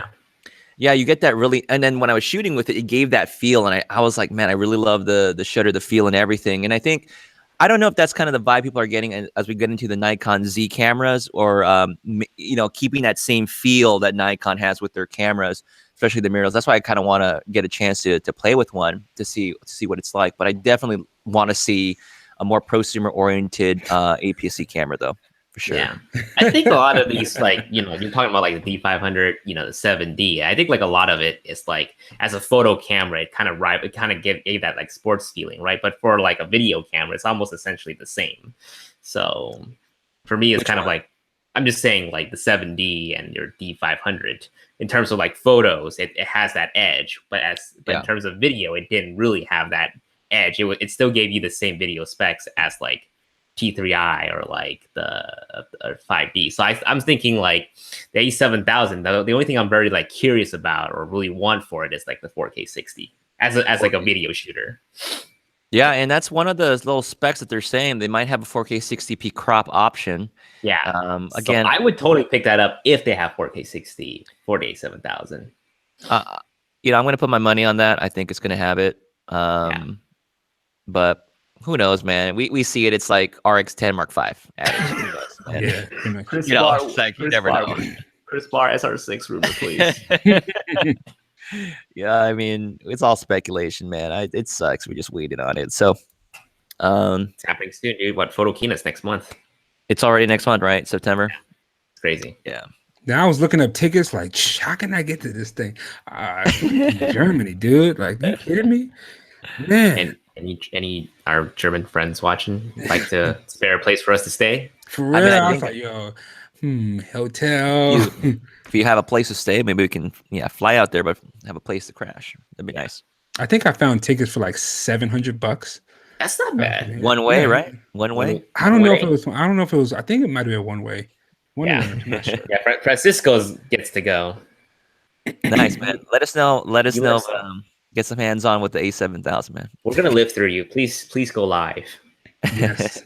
Yeah, you get that really, and then when I was shooting with it, it gave that feel, and I was like, man, I really love the shutter, the feel, and everything. And I don't know if that's kind of the vibe people are getting as we get into the Nikon Z cameras, or keeping that same feel that Nikon has with their cameras, especially the mirrorless. That's why I kind of want to get a chance to play with one to see what it's like. But I definitely want to see a more prosumer oriented APS-C camera, though. For sure. Yeah. I think a lot of these, like, you're talking about like the D500, the 7D. I think like a lot of it is like, as a photo camera, it kind of gave that like sports feeling, right? But for like a video camera, it's almost essentially the same. So for me, it's kind of like, I'm just saying like the 7D and your D500 in terms of like photos, it has that edge, but in terms of video, it didn't really have that edge. It still gave you the same video specs as like T3i or like the 5D. So I'm thinking like the A7000. The only thing I'm very like curious about or really want for it is like the 4K 60 as like a video shooter. Yeah, and that's one of the little specs that they're saying they might have a 4K 60p crop option. Yeah. Again, so I would totally pick that up if they have 4K 60 for the A7000. I'm going to put my money on that. I think it's going to have it. But who knows, man? We see it. It's like RX10 Mark V. Yeah. Chris you know, Barr, it's like you Chris never Barr, know. Chris Barr SR6 rumor, please. Yeah, I mean, it's all speculation, man. It sucks. We just waited on it. So, it's happening soon, dude. What, Photo Keynote's next month? It's already next month, right? September. Yeah. It's crazy. Yeah. Now I was looking up tickets. Like, how can I get to this thing? Germany, dude. Like, you kidding me, man? And any our German friends watching like to spare a place for us to stay? For real, I was like, yo, hotel. If you have a place to stay, maybe we can fly out there, but have a place to crash. That'd be nice. I think I found tickets for like $700. That's not bad. One way, right? One way. I don't know if it was. I don't know if it was. I think it might have been one way. Yeah, I'm not sure. yeah. Francisco gets to go. Nice, man. Let us know. Get some hands on with the A7000, man. We're gonna live through you. Please go live. Yes.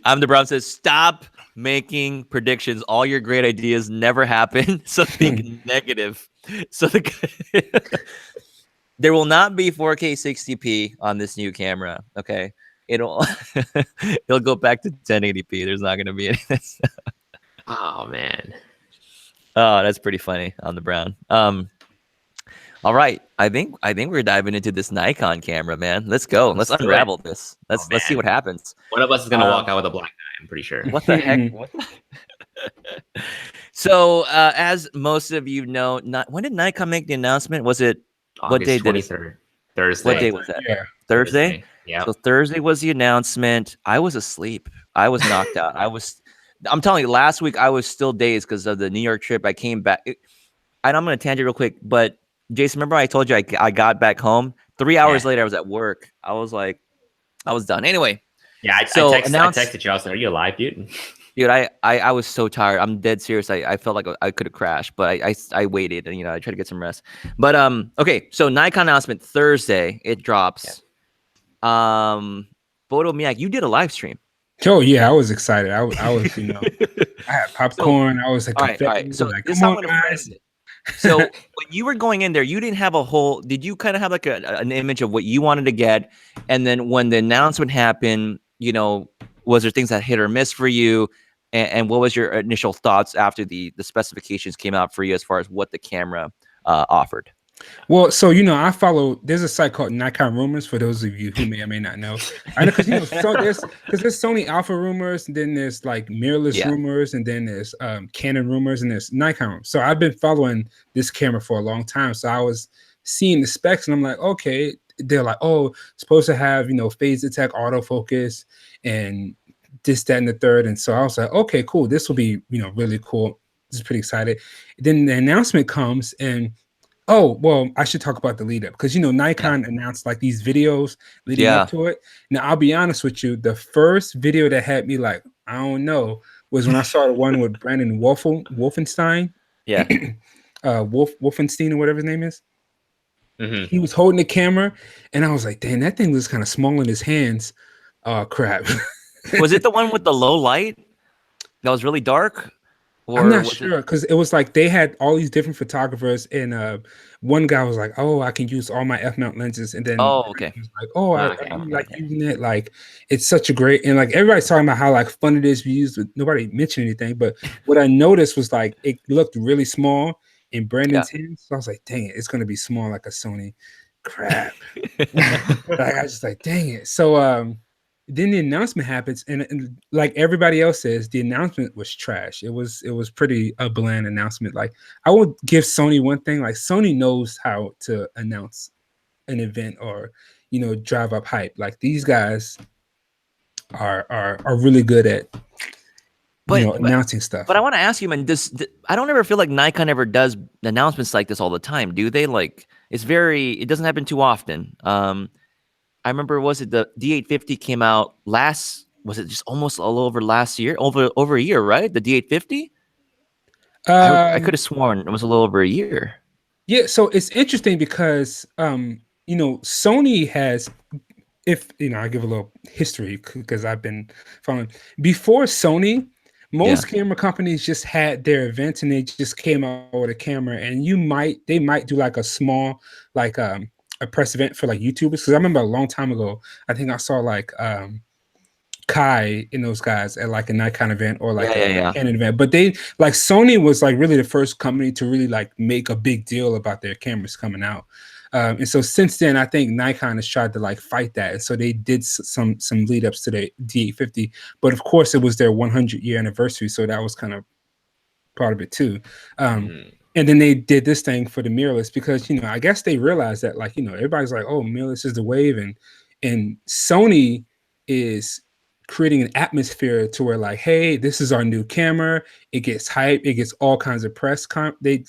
I'm the Brown says, stop making predictions. All your great ideas never happen. So think negative. So there will not be 4K 60p on this new camera. Okay. It'll go back to 1080p. There's not gonna be anything. Oh man. Oh, that's pretty funny on the Brown. All right, I think we're diving into this Nikon camera, man. Let's go. Let's unravel this. Let's see what happens. One of us is gonna walk out with a black eye. I'm pretty sure. What the heck? So, as most of you know, when did Nikon make the announcement? Was it what day? Did it? Thursday. What day was that? Yeah. Thursday. Yeah. So Thursday was the announcement. I was asleep. I was knocked out. I'm telling you, last week I was still dazed because of the New York trip. I came back. And I'm going to tangent real quick, but Jason, remember I told you I got back home 3 hours later. I was at work. I was like, I was done. Anyway. Yeah. I texted you. I was like, are you alive, dude? Dude, I was so tired. I'm dead serious. I felt like I could have crashed, but I waited and, I tried to get some rest. But, okay. So Nikon announcement Thursday, it drops. Photo-Me-Ike, you did a live stream. Oh yeah, I was excited. I was, I had So, popcorn. I was like, all right. confetti, So like, this is come how I'm on, gonna frame guys. it. So when you were going in there, you didn't have a whole. Did you kind of have like an image of what you wanted to get, and then when the announcement happened, was there things that hit or miss for you, and what was your initial thoughts after the specifications came out for you as far as what the camera offered? Well, so I follow. There's a site called Nikon Rumors for those of you who may or may not know. I know because so there's Sony Alpha rumors, and then there's like mirrorless rumors, and then there's Canon rumors, and there's Nikon rumors. So I've been following this camera for a long time. So I was seeing the specs, and I'm like, okay. They're like, oh, supposed to have phase detect, autofocus, and this, that, and the third. And so I was like, okay, cool. This will be really cool. Just pretty excited. Then the announcement comes and. Oh, well, I should talk about the lead up because Nikon announced like these videos leading up to it. Now, I'll be honest with you, the first video that had me like, I don't know, was when I saw the one with Brandon Wolfenstein. Yeah. Wolfenstein or whatever his name is. Mm-hmm. He was holding the camera, and I was like, dang, that thing was kind of small in his hands. Oh, crap. Was it the one with the low light that was really dark? I'm not sure because it was like they had all these different photographers, and one guy was like, "Oh, I can use all my f-mount lenses," and then okay, he was like, "Oh, I like using it. Like it's such a great." And like everybody's talking about how like fun it is to use, but nobody mentioned anything. But what I noticed was like it looked really small in Brandon's hands, so I was like, "Dang it, it's gonna be small like a Sony." Crap. Like I was just like, "Dang it." So then the announcement happens, and like everybody else says, the announcement was trash. It was pretty a bland announcement. Like I would give Sony one thing, like Sony knows how to announce an event or drive up hype. Like these guys are really good at announcing stuff. But I want to ask you, man, I don't ever feel like Nikon ever does announcements like this all the time, do they? Like it doesn't happen too often. I remember, was it the D850 came out was it just almost all over last year? Over a year, right? The D850? I could have sworn it was a little over a year. Yeah, so it's interesting because Sony has, if I give a little history because I've been following before Sony, most camera companies just had their events and they just came out with a camera, and they might do like a small like a press event for like YouTubers. Because I remember a long time ago, I think I saw like Kai and those guys at like a Nikon event or like a Canon event. But they like Sony was like really the first company to really like make a big deal about their cameras coming out. And so since then, I think Nikon has tried to like fight that. And so they did some lead ups to the D850, but of course it was their 100-year anniversary. So that was kind of part of it too. And then they did this thing for the mirrorless because, I guess they realized that like, everybody's like, oh, mirrorless is the wave. And Sony is creating an atmosphere to where like, hey, this is our new camera. It gets hype. It gets all kinds of press. They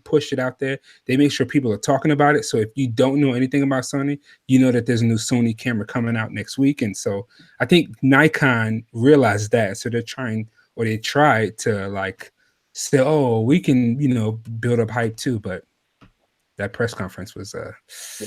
push it out there. They make sure people are talking about it. So if you don't know anything about Sony, you know that there's a new Sony camera coming out next week. And so I think Nikon realized that. So they tried to like say, oh, we can, build up hype too. But that press conference was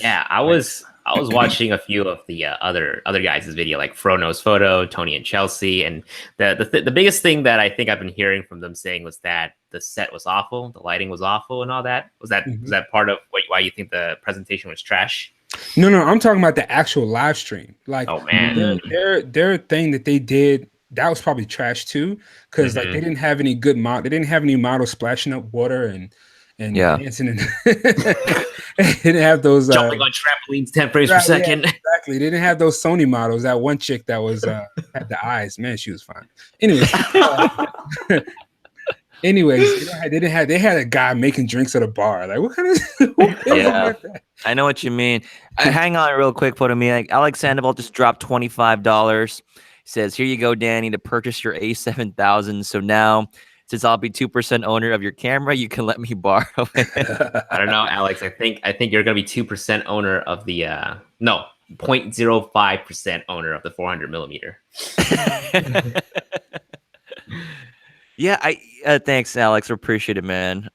I was watching a few of the other guys' video, like Frono's Photo, Tony and Chelsea, and the biggest thing that I think I've been hearing from them saying was that the set was awful, the lighting was awful, and all that. Was that part of why you think the presentation was trash? No, I'm talking about the actual live stream. Like, oh man, their thing that they did, that was probably trash too, because like they didn't have any good they didn't have any models splashing up water and dancing and they didn't have those jumping on trampolines 10 frames per second. Yeah, exactly. They didn't have those Sony models. That one chick that was had the eyes, man, she was fine. Anyways, they had a guy making drinks at a bar. Like, what kind of I know what you mean. Hang on real quick, Photo-Me-Ike. Alex Sandoval just dropped $25. He says, here you go, Danny, to purchase your A7000. So now, since I'll be 2% owner of your camera, you can let me borrow it. I don't know, Alex. I think you're gonna be 2% owner of the 0.05% owner of the 400 millimeter. Yeah, thanks, Alex. I appreciate it, man.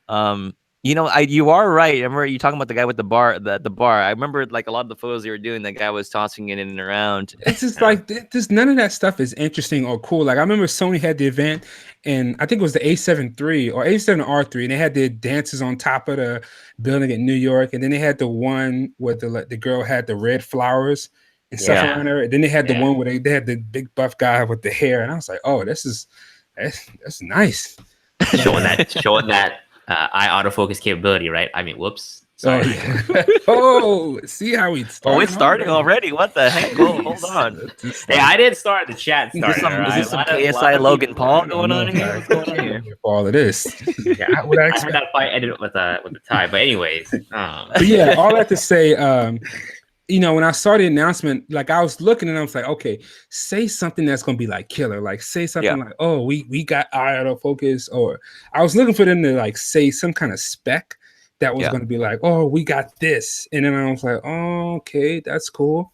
You know, you are right. I remember you talking about the guy with the bar, the bar. I remember like a lot of the photos you were doing. That guy was tossing it in and around. It's just like just none of that stuff is interesting or cool. Like I remember Sony had the event, and I think it was the A7 III or A7 R3, and they had the dances on top of the building in New York, and then they had the one where the girl had the red flowers and stuff Yeah. around her. And then they had the Yeah. one where they had the big buff guy with the hair, and I was like, oh, that's nice. showing that eye autofocus capability, right? I mean, whoops. Oh, Sorry. yeah. Oh, see how we started. Oh, it's starting already. What the heck? Hold on. Hey, I didn't start the chat. Is this Starter, some, is right? this some A lot KSI of Logan people- Paul going on here? What's going on here? For all of this. Yeah, Not what I I heard expected. that fight ended with a tie. But anyways, But yeah, all that to say, when I saw the announcement, like I was looking and I was like, okay, say something that's gonna be like killer, like say something like, oh, we got eye autofocus, or I was looking for them to like say some kind of spec that was gonna be like, oh, we got this, and then I was like, oh, okay, that's cool,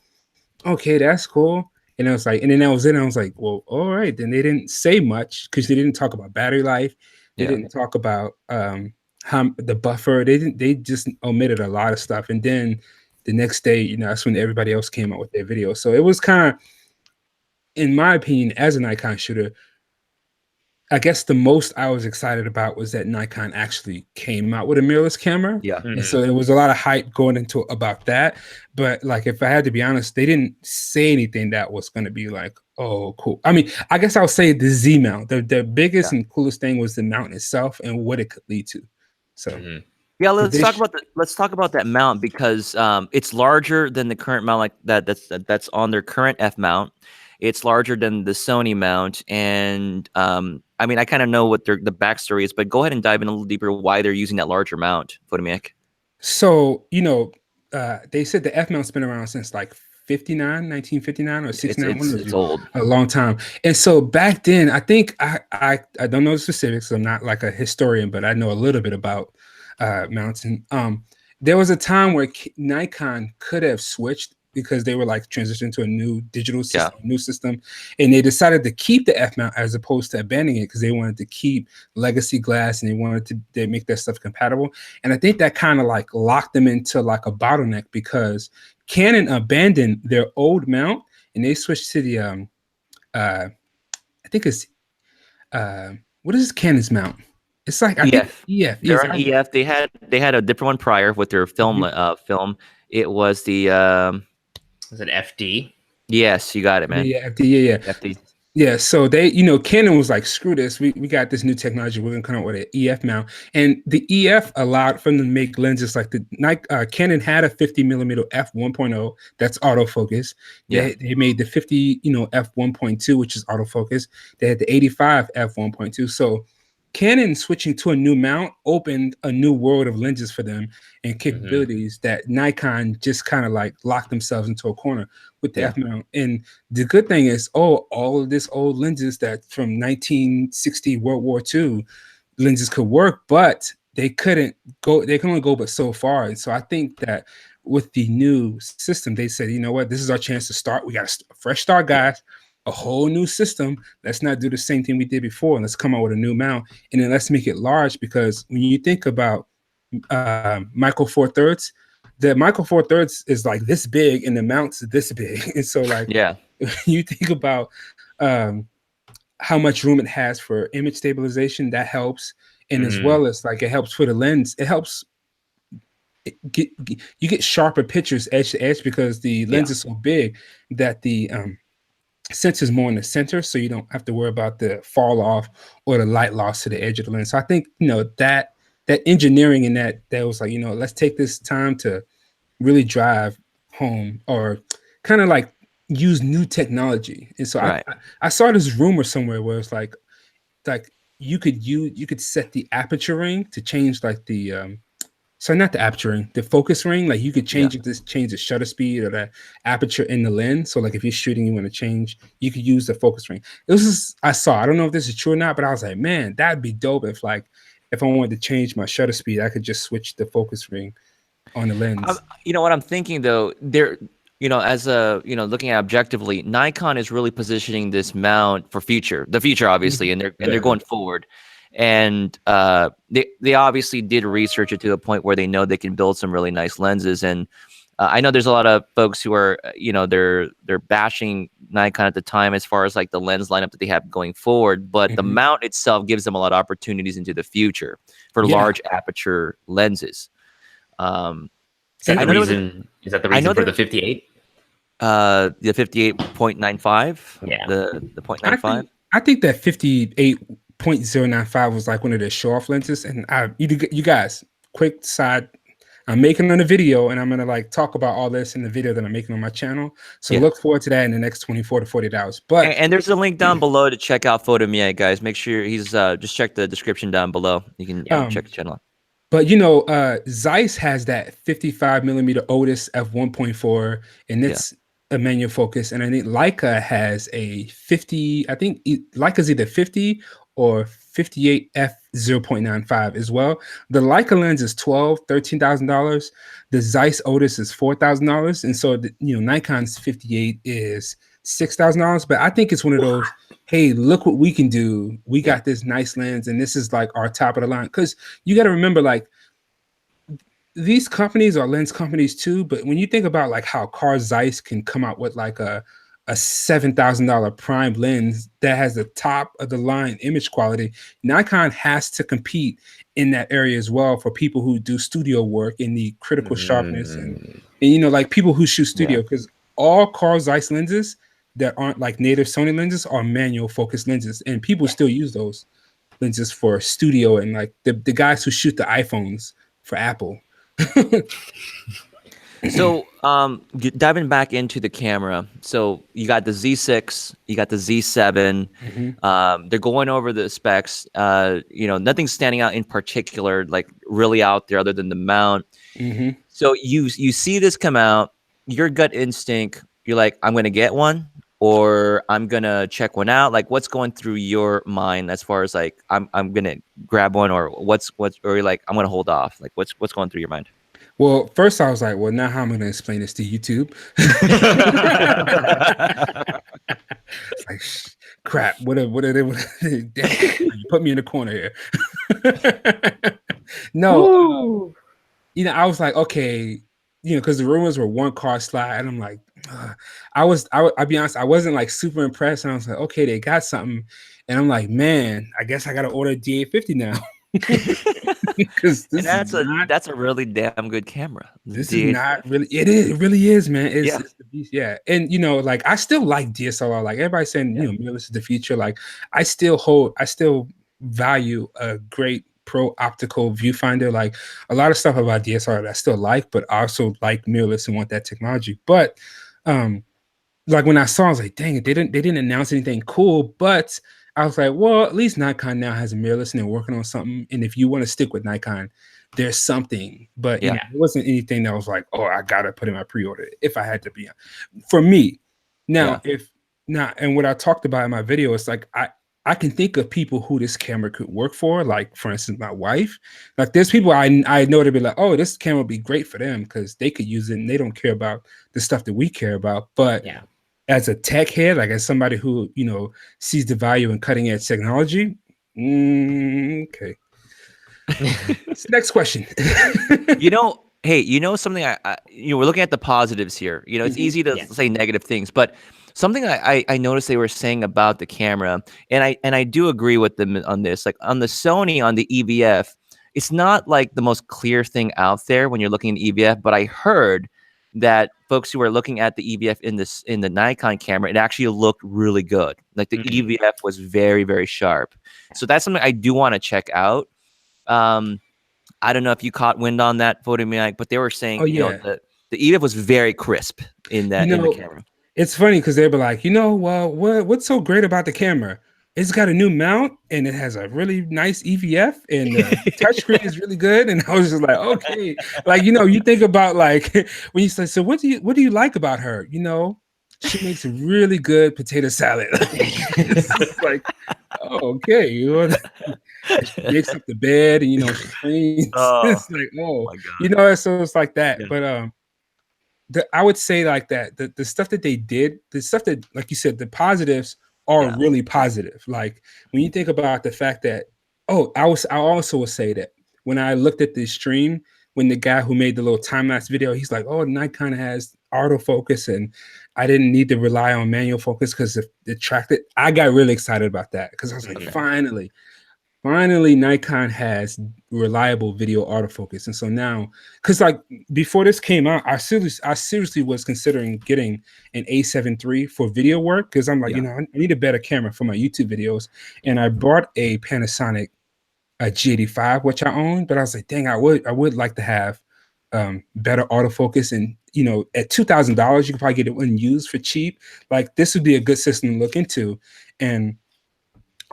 okay, that's cool, and I was like, and then that was it. And I was like, well, all right, then they didn't say much because they didn't talk about battery life, they didn't talk about how the buffer, they just omitted a lot of stuff, and then the next day, that's when everybody else came out with their video. So it was kind of, in my opinion, as a Nikon shooter, I guess the most I was excited about was that Nikon actually came out with a mirrorless camera. Yeah. And so there was a lot of hype going into about that. But like, if I had to be honest, they didn't say anything that was going to be like, oh, cool. I mean, I guess I'll say the Z mount. The biggest and coolest thing was the mount itself and what it could lead to. So. Yeah, let's talk about that mount because it's larger than the current mount, like that's on their current F mount. It's larger than the Sony mount, and I mean, I kind of know what the backstory is, but go ahead and dive in a little deeper why they're using that larger mount, Photo-Me-Ike. So they said the F mount's been around since like 1959 or 69. It's old, a long time. And so back then, I think I don't know the specifics. I'm not like a historian, but I know a little bit about mounts. And there was a time where Nikon could have switched because they were like transitioning to a new digital system, new system, and they decided to keep the F mount as opposed to abandoning it because they wanted to keep legacy glass and they wanted to make that stuff compatible. And I think that kind of like locked them into like a bottleneck because Canon abandoned their old mount and they switched to the I think it's what is Canon's mount? It's like EF. EF. They're on EF. They had a different one prior with their film. Film. It was the was it FD? Yes, you got it, man. Yeah, FD. Yeah. FD. Yeah, so they, Canon was like, screw this. We got this new technology. We're gonna come out with an EF mount, and the EF allowed for them to make lenses like the Canon had a 50mm f1.0 that's autofocus. They made the 50 f1.2, which is autofocus. They had the 85 f1.2. So Canon switching to a new mount opened a new world of lenses for them and capabilities that Nikon just kind of like locked themselves into a corner with the F mount. And the good thing is, all of this old lenses that from 1960 World War II lenses could work, but they couldn't go. They can only go but so far. And so I think that with the new system, they said, you know what, this is our chance to start. We got a fresh start, guys. A whole new system. Let's not do the same thing we did before. And let's come out with a new mount. And then let's make it large, because when you think about micro four thirds, the micro four thirds is like this big and the mount's this big. And so like, you think about how much room it has for image stabilization, that helps. And as well as like, it helps for the lens. It helps you get sharper pictures edge to edge because the lens is so big that the sensor's more in the center, so you don't have to worry about the fall off or the light loss to the edge of the lens. So I think that engineering in that was like, let's take this time to really drive home or kind of like use new technology. And so I saw this rumor somewhere where it's like you could set the aperture ring to change like the not the aperture ring, the focus ring. Like you could change it to change the shutter speed or the aperture in the lens. So like if you're shooting, you want to change, you could use the focus ring. I don't know if this is true or not, but I was like, man, that'd be dope if I wanted to change my shutter speed, I could just switch the focus ring on the lens. You know what I'm thinking though, as looking at objectively, Nikon is really positioning this mount for the future, obviously, and they're going forward. and they obviously did research it to the point where they know they can build some really nice lenses. And I know there's a lot of folks who are, they're bashing Nikon at the time as far as like the lens lineup that they have going forward, but the mount itself gives them a lot of opportunities into the future for large aperture lenses. Is that the reason? Is that the reason for the 58? The 58.95. Yeah, the 0.95. I think that 58.095 was like one of the show-off lenses. And you guys, quick side, I'm making on a video, and I'm gonna like talk about all this in the video that I'm making on my channel. So look forward to that in the next 24 to 48 hours. But and there's a link down below to check out Photo-Me-Ike, guys. Make sure he's just check the description down below. You can check the channel out. But Zeiss has that 55mm Otis f1.4, and it's a manual focus. And I think Leica has a 50. I think Leica's either 50 or 58 f0.95 as well. The Leica lens is $13,000. The Zeiss Otis is $4,000, and so Nikon's 58 is $6,000. But I think it's one of those. Hey, look what we can do. We got this nice lens, and this is like our top of the line. Because you got to remember, like, these companies are lens companies too. But when you think about like how Carl Zeiss can come out with like a $7,000 prime lens that has the top of the line image quality, Nikon has to compete in that area as well for people who do studio work and need critical sharpness and like people who shoot studio, because all Carl Zeiss lenses that aren't like native Sony lenses are manual focus lenses, and people still use those lenses for studio and like the guys who shoot the iPhones for Apple. So diving back into the camera, so you got the Z6, you got the Z7. They're going over the specs. Nothing's standing out in particular, like really out there other than the mount. So you see this come out, your gut instinct, you're like, I'm gonna get one, or I'm gonna check one out. Like, what's going through your mind as far as like I'm gonna grab one, or or you're like, I'm gonna hold off. Like, what's going through your mind? Well, first I was like, well, now how am I gonna explain this to YouTube? It's like, crap, what are they? You put me in the corner here. No, I was like, okay, because the rumors were one car slide, and I'm like, I'll be honest, I wasn't like super impressed, and I was like, okay, they got something, and I'm like, man, I guess I gotta order a D850 now. Because that's a really damn good camera. This is not really. It really is, man. It's the beast, and like I still like DSLR. Like everybody's saying, mirrorless is the future. Like I still value a great pro optical viewfinder. Like a lot of stuff about DSLR that I still like, but I also like mirrorless and want that technology. But like when I saw, I was like, dang it, they didn't announce anything cool, but I was like, well, at least Nikon now has a mirrorless and they're working on something. And if you want to stick with Nikon, there's something. But it wasn't anything that was like, oh, I gotta put in my pre-order if I had to be. For me, now and what I talked about in my video, it's like I can think of people who this camera could work for. Like for instance, my wife. Like there's people I know to be like, oh, this camera would be great for them because they could use it and they don't care about the stuff that we care about. But as a tech head, like as somebody who, sees the value in cutting edge technology. Okay. Next question. Hey, something we're looking at the positives here. It's easy to say negative things, but something I noticed they were saying about the camera, and I do agree with them on this. Like on the Sony, on the EVF, it's not like the most clear thing out there when you're looking at EVF, but I heard that folks who are looking at the EVF in the Nikon camera, it actually looked really good. Like the EVF was very, very sharp. So that's something I do want to check out. I don't know if you caught wind on that Photo-Me-Ike, but they were saying, the EVF was very crisp in that in the camera. It's funny because they were like, well, what's so great about the camera? It's got a new mount and it has a really nice EVF and the touchscreen is really good. And I was just like, okay, like, you think about like when you say, so what do you like about her? She makes a really good potato salad. It's like, oh, okay. She makes up the bed and, she cleans. It's like, oh, so it's like that. Yeah. But I would say like that, the stuff that they did, the stuff that, like you said, the positives are really positive. Like when you think about the fact that Oh, I also will say that when I looked at the stream, when the guy who made the little time lapse video, he's like, "Oh, Nikon has autofocus, and I didn't need to rely on manual focus because it tracked it." I got really excited about that because I was like, Okay. finally, Nikon has reliable video autofocus. And so now, because like before this came out, I seriously was considering getting an A7 III for video work because I'm like, Yeah. I need a better camera for my YouTube videos, and I bought a Panasonic a G85, which I own, but I was like, dang, I would like to have better autofocus. And at $2,000, you can probably get it unused for cheap. Like this would be a good system to look into. And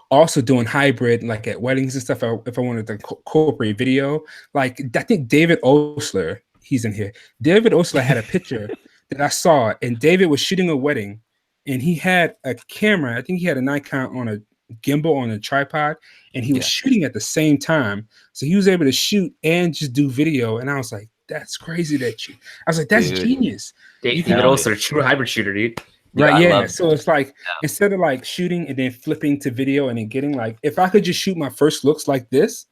also doing hybrid, like at weddings and stuff. If I wanted to incorporate video, like I think David Osler, he's in here. David Osler had a picture that I saw, and David was shooting a wedding, and he had a camera. I think he had a Nikon on a gimbal on a tripod, and he was shooting at the same time. So he was able to shoot and just do video. And I was like, that's crazy that you. I was like, that's Dude. genius. You can David also a true hybrid shooter, dude. Dude, Right, I yeah. love So it's like instead of like shooting and then flipping to video and then getting like, if I could just shoot my first looks like this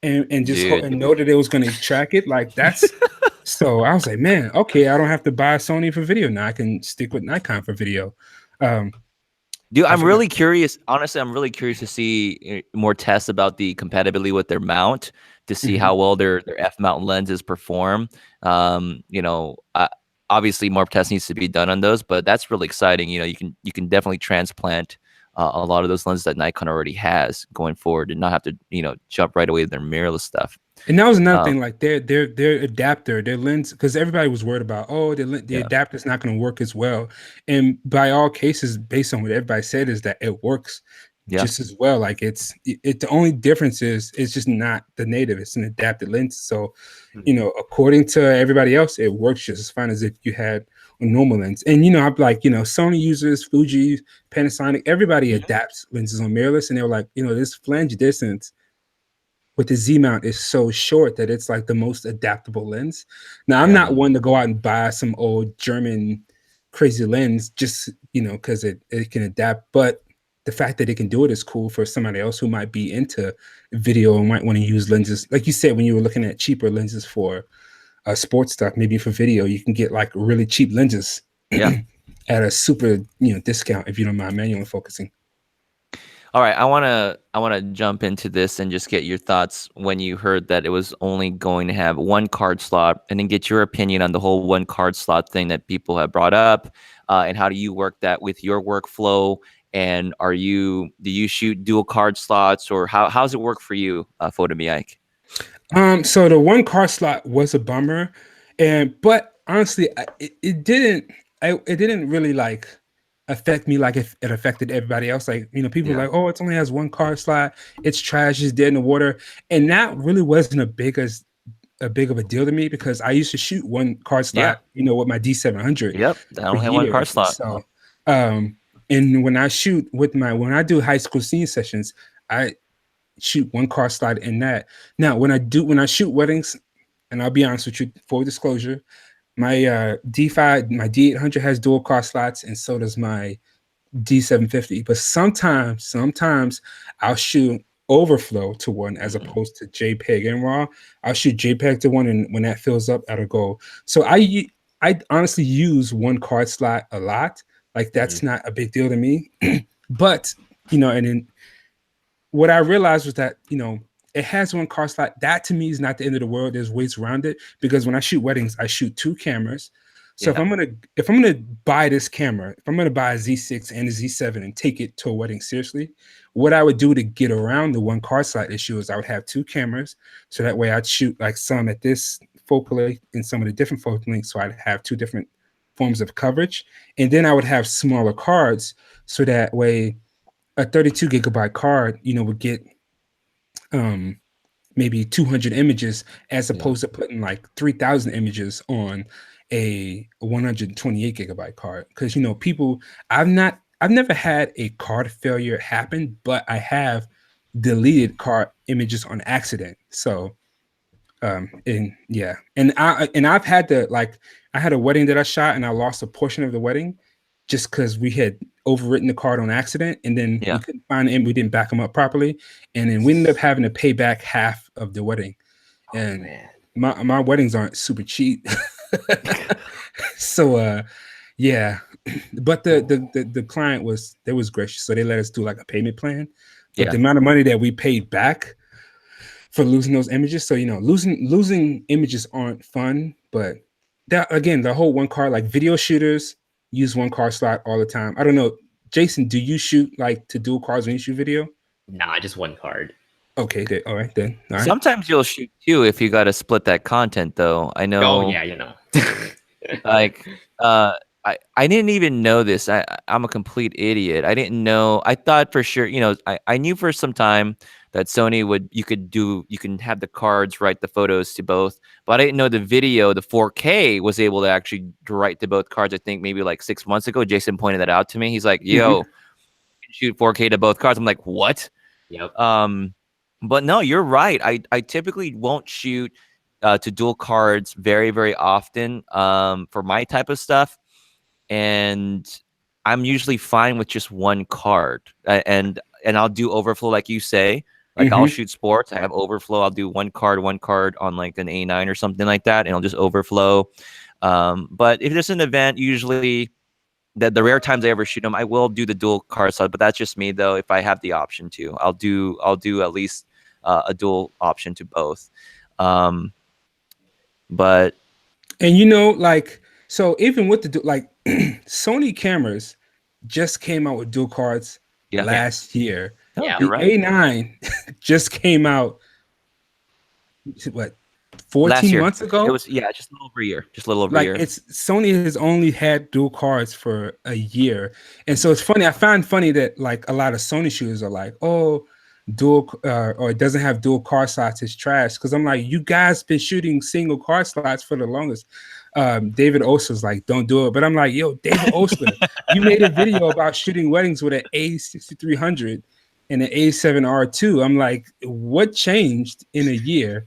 and just Dude. and know that it was going to track it, like that's. So I was like, man, okay, I don't have to buy Sony for video now. I can stick with Nikon for video. Dude, I I'm forgot. really curious. Honestly, I'm really curious to see more tests about the compatibility with their mount to see how well their F mount lenses perform. Obviously more tests needs to be done on those, but that's really exciting. You can definitely transplant a lot of those lenses that Nikon already has going forward and not have to jump right away to their mirrorless stuff. And that was another thing, like their adapter, their lens, because everybody was worried about, oh, the adapter's not going to work as well. And by all cases, based on what everybody said, is that it works just as well. Like the only difference is it's just not the native; it's an adapted lens. So, according to everybody else, it works just as fine as if you had a normal lens. And I'm like, Sony users, Fuji, Panasonic, everybody adapts lenses on mirrorless, and they were like, this flange distance with the Z mount is so short that it's like the most adaptable lens. Now, I'm not one to go out and buy some old German crazy lens just, because it can adapt. But the fact that it can do it is cool for somebody else who might be into video and might want to use lenses. Like you said, when you were looking at cheaper lenses for sports stuff, maybe for video, you can get like really cheap lenses at a super, discount if you don't mind manually focusing. All right, I wanna jump into this and just get your thoughts when you heard that it was only going to have one card slot, and then get your opinion on the whole one card slot thing that people have brought up, and how do you work that with your workflow? And do you shoot dual card slots, or how's it work for you, Photo-Me-Ike? So the one card slot was a bummer, but honestly, it didn't really like affect me like if it affected everybody else. Like, people are like, oh, it only has one card slot, it's trash, it's dead in the water. And that really wasn't a big of a deal to me because I used to shoot one card slot, with my D700. Yep, I only have one card slot. So and when I shoot when I do high school scene sessions, I shoot one card slot in that. Now when I shoot weddings, and I'll be honest with you, full disclosure, my D5, my D800 has dual card slots, and so does my D750. But sometimes I'll shoot overflow to one as opposed to JPEG and RAW. I'll shoot JPEG to one, and when that fills up, that'll go. So I honestly use one card slot a lot. Like that's not a big deal to me. But and then what I realized was that it has one card slot. That to me is not the end of the world. There's ways around it because when I shoot weddings, I shoot two cameras. So if I'm gonna buy this camera, if I'm gonna buy a Z6 and a Z7 and take it to a wedding seriously, what I would do to get around the one card slot issue is I would have two cameras. So that way I'd shoot like some at this focal length and some of the different focal lengths. So I'd have two different forms of coverage. And then I would have smaller cards. So that way a 32 gigabyte card, would get maybe 200 images as opposed to putting like 3,000 images on a 128 gigabyte card. Because I've never had a card failure happen, but I have deleted card images on accident. So and I've had I had a wedding that I shot and I lost a portion of the wedding, just because we had overwritten the card on accident, and then we couldn't find it, and we didn't back them up properly, and then we ended up having to pay back half of the wedding. And my weddings aren't super cheap. So yeah, but the client was gracious, so they let us do like a payment plan. But the amount of money that we paid back for losing those images, so losing images aren't fun. But that, again, the whole one card, like video shooters use one card slot all the time. I don't know, Jason, do you shoot like to dual cards when you shoot video? Nah, just one card. Okay, all right then. All right. Sometimes you'll shoot two if you got to split that content, though. I know. Oh yeah, you know. Like, I didn't even know this. I'm a complete idiot. I didn't know. I thought for sure, I knew for some time that Sony you can have the cards write the photos to both, but I didn't know the video, the 4K, was able to actually write to both cards. I think maybe like 6 months ago, Jason pointed that out to me. He's like, yo, you can shoot 4K to both cards. I'm like, what? Yep. But no, you're right. I typically won't shoot to dual cards very, very often for my type of stuff. And I'm usually fine with just one card. And I'll do overflow like you say. Like I'll shoot sports. I have overflow. I'll do one card on like an A9 or something like that. And I'll just overflow. But if there's an event, usually the rare times I ever shoot them, I will do the dual card slot. But that's just me though. If I have the option to, I'll do at least a dual option to both. But and like, so even with the like Sony cameras just came out with dual cards last year. Yeah, the right. A9 just came out, what, 14 months ago? It was just a little over a year. Just a little over a year. Sony has only had dual cards for a year. And so it's funny. I find funny that like a lot of Sony shooters are like, oh, dual or it doesn't have dual card slots, is trash. Because I'm like, you guys been shooting single card slots for the longest. David Osler's like, don't do it. But I'm like, yo, David Osler, you made a video about shooting weddings with an A6300 and an A7R2. I'm like, what changed in a year?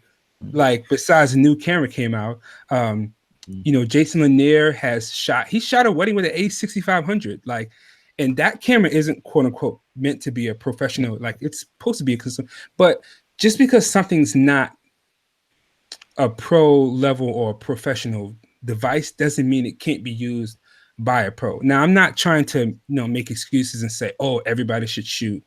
Like, besides a new camera came out, Jason Lanier shot a wedding with an A6500. Like, and that camera isn't quote unquote meant to be a professional. Like, it's supposed to be a custom, but just because something's not a pro level or a professional device doesn't mean it can't be used by a pro. Now, I'm not trying to make excuses and say, oh, everybody should shoot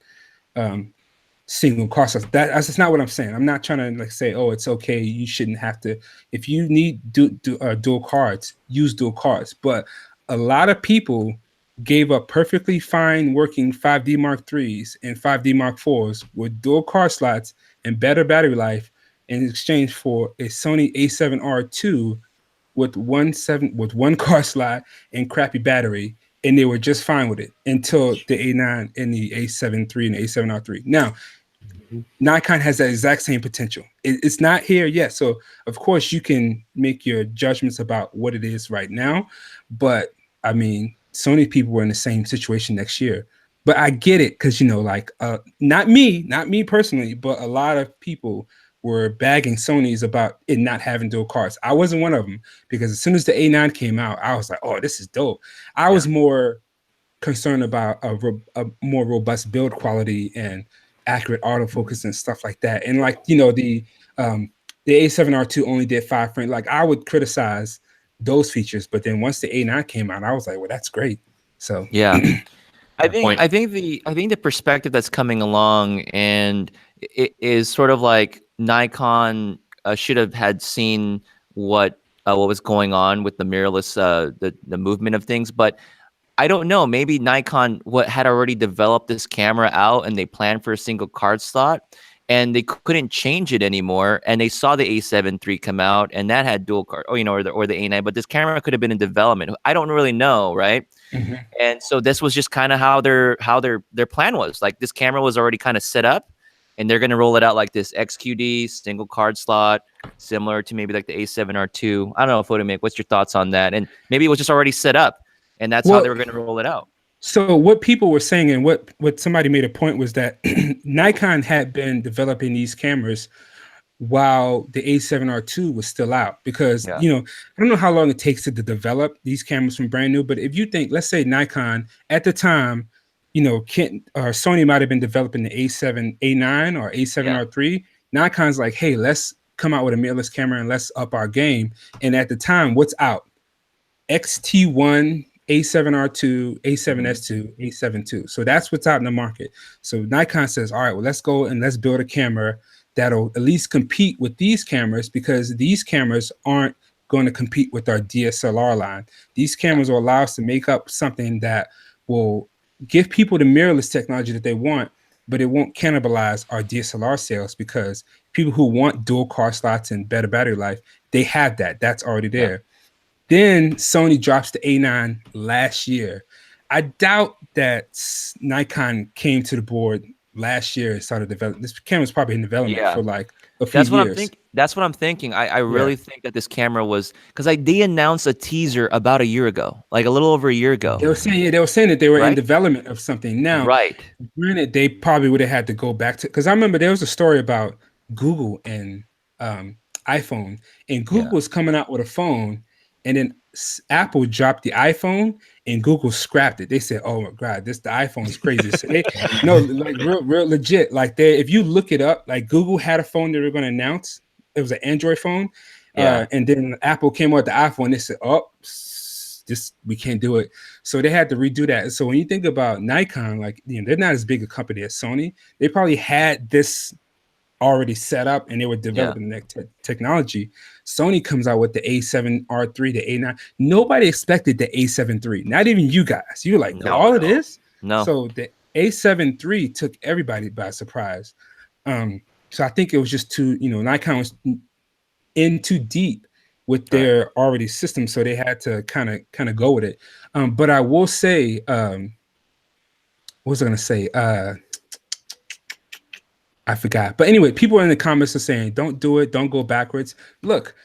single card slots. That's just not what I'm saying. I'm not trying to like say, oh, it's okay, you shouldn't have to. If you need dual cards, use dual cards. But a lot of people gave up perfectly fine working 5D Mark IIIs and 5D Mark IVs with dual card slots and better battery life in exchange for a Sony A7R2 with one card slot and crappy battery, and they were just fine with it until the A9 and the A7 III and the A7R3. Now, Nikon has that exact same potential. It's not here yet, so of course you can make your judgments about what it is right now. But I mean, Sony people were in the same situation next year. But I get it because not me personally, but a lot of people were bagging Sony's about it not having dual cards. I wasn't one of them because as soon as the A9 came out, I was like, oh, this is dope. I was more concerned about a more robust build quality and accurate autofocus and stuff like that. And like, the A7R2 only did 5 frames. Like, I would criticize those features, but then once the A9 came out, I was like, well, that's great. So yeah. I think the perspective that's coming along, and it is sort of like Nikon should have had seen what was going on with the mirrorless, the movement of things. But I don't know. Maybe Nikon had already developed this camera out, and they planned for a single card slot, and they couldn't change it anymore. And they saw the A7 III come out, and that had dual card, or the A9. But this camera could have been in development. I don't really know, right? Mm-hmm. And so this was just kind of how their plan was. Like, this camera was already kind of set up, and they're going to roll it out like this XQD single card slot, similar to maybe like the A7R2. I don't know, Photo-Me-Ike, what's your thoughts on that? And maybe it was just already set up, and that's how they were going to roll it out. So what people were saying, and what somebody made a point, was that Nikon had been developing these cameras while the A7R2 was still out, because Yeah. I don't know how long it takes to develop these cameras from brand new, but if you think, let's say Nikon at the time, Sony might have been developing the A7 A9 or A7R3. Nikon's like, hey, let's come out with a mirrorless camera and let's up our game. And at the time, what's out? XT1, A7R2, A7S2, A7 II. So that's what's out in the market. So Nikon says, all right, well, let's go and let's build a camera that'll at least compete with these cameras, because these cameras aren't going to compete with our DSLR line. These cameras will allow us to make up something that will give people the mirrorless technology that they want, but it won't cannibalize our DSLR sales, because people who want dual card slots and better battery life, they have that. That's already there. Then Sony drops the A9 last year. I doubt that Nikon came to the board last year and started developing. This camera's probably in development for like a few years. That's what I'm thinking. I really think that this camera was, because they announced a teaser about a year ago, like a little over a year ago. They were saying that they were in development of something. Now, granted, they probably would have had to go back to, because I remember there was a story about Google and iPhone, and Google was coming out with a phone, and then Apple dropped the iPhone and Google scrapped it. They said, "Oh my God, the iPhone is crazy." So like real legit. Like if you look it up, like Google had a phone they were going to announce. It was an Android phone, and then Apple came out with the iPhone. They said, "Oh, we can't do it." So they had to redo that. So when you think about Nikon, like they're not as big a company as Sony. They probably had this already set up and they were developing the next technology. Sony comes out with the A7R3, the A9. Nobody expected the A7 III. Not even you guys. You were like, all of this? No. So the A7 III took everybody by surprise. So I think it was just Nikon was in too deep with their already system, so they had to kind of go with it. But I will say, what was I gonna say? I forgot. But anyway, people in the comments are saying, don't do it. Don't go backwards. Look,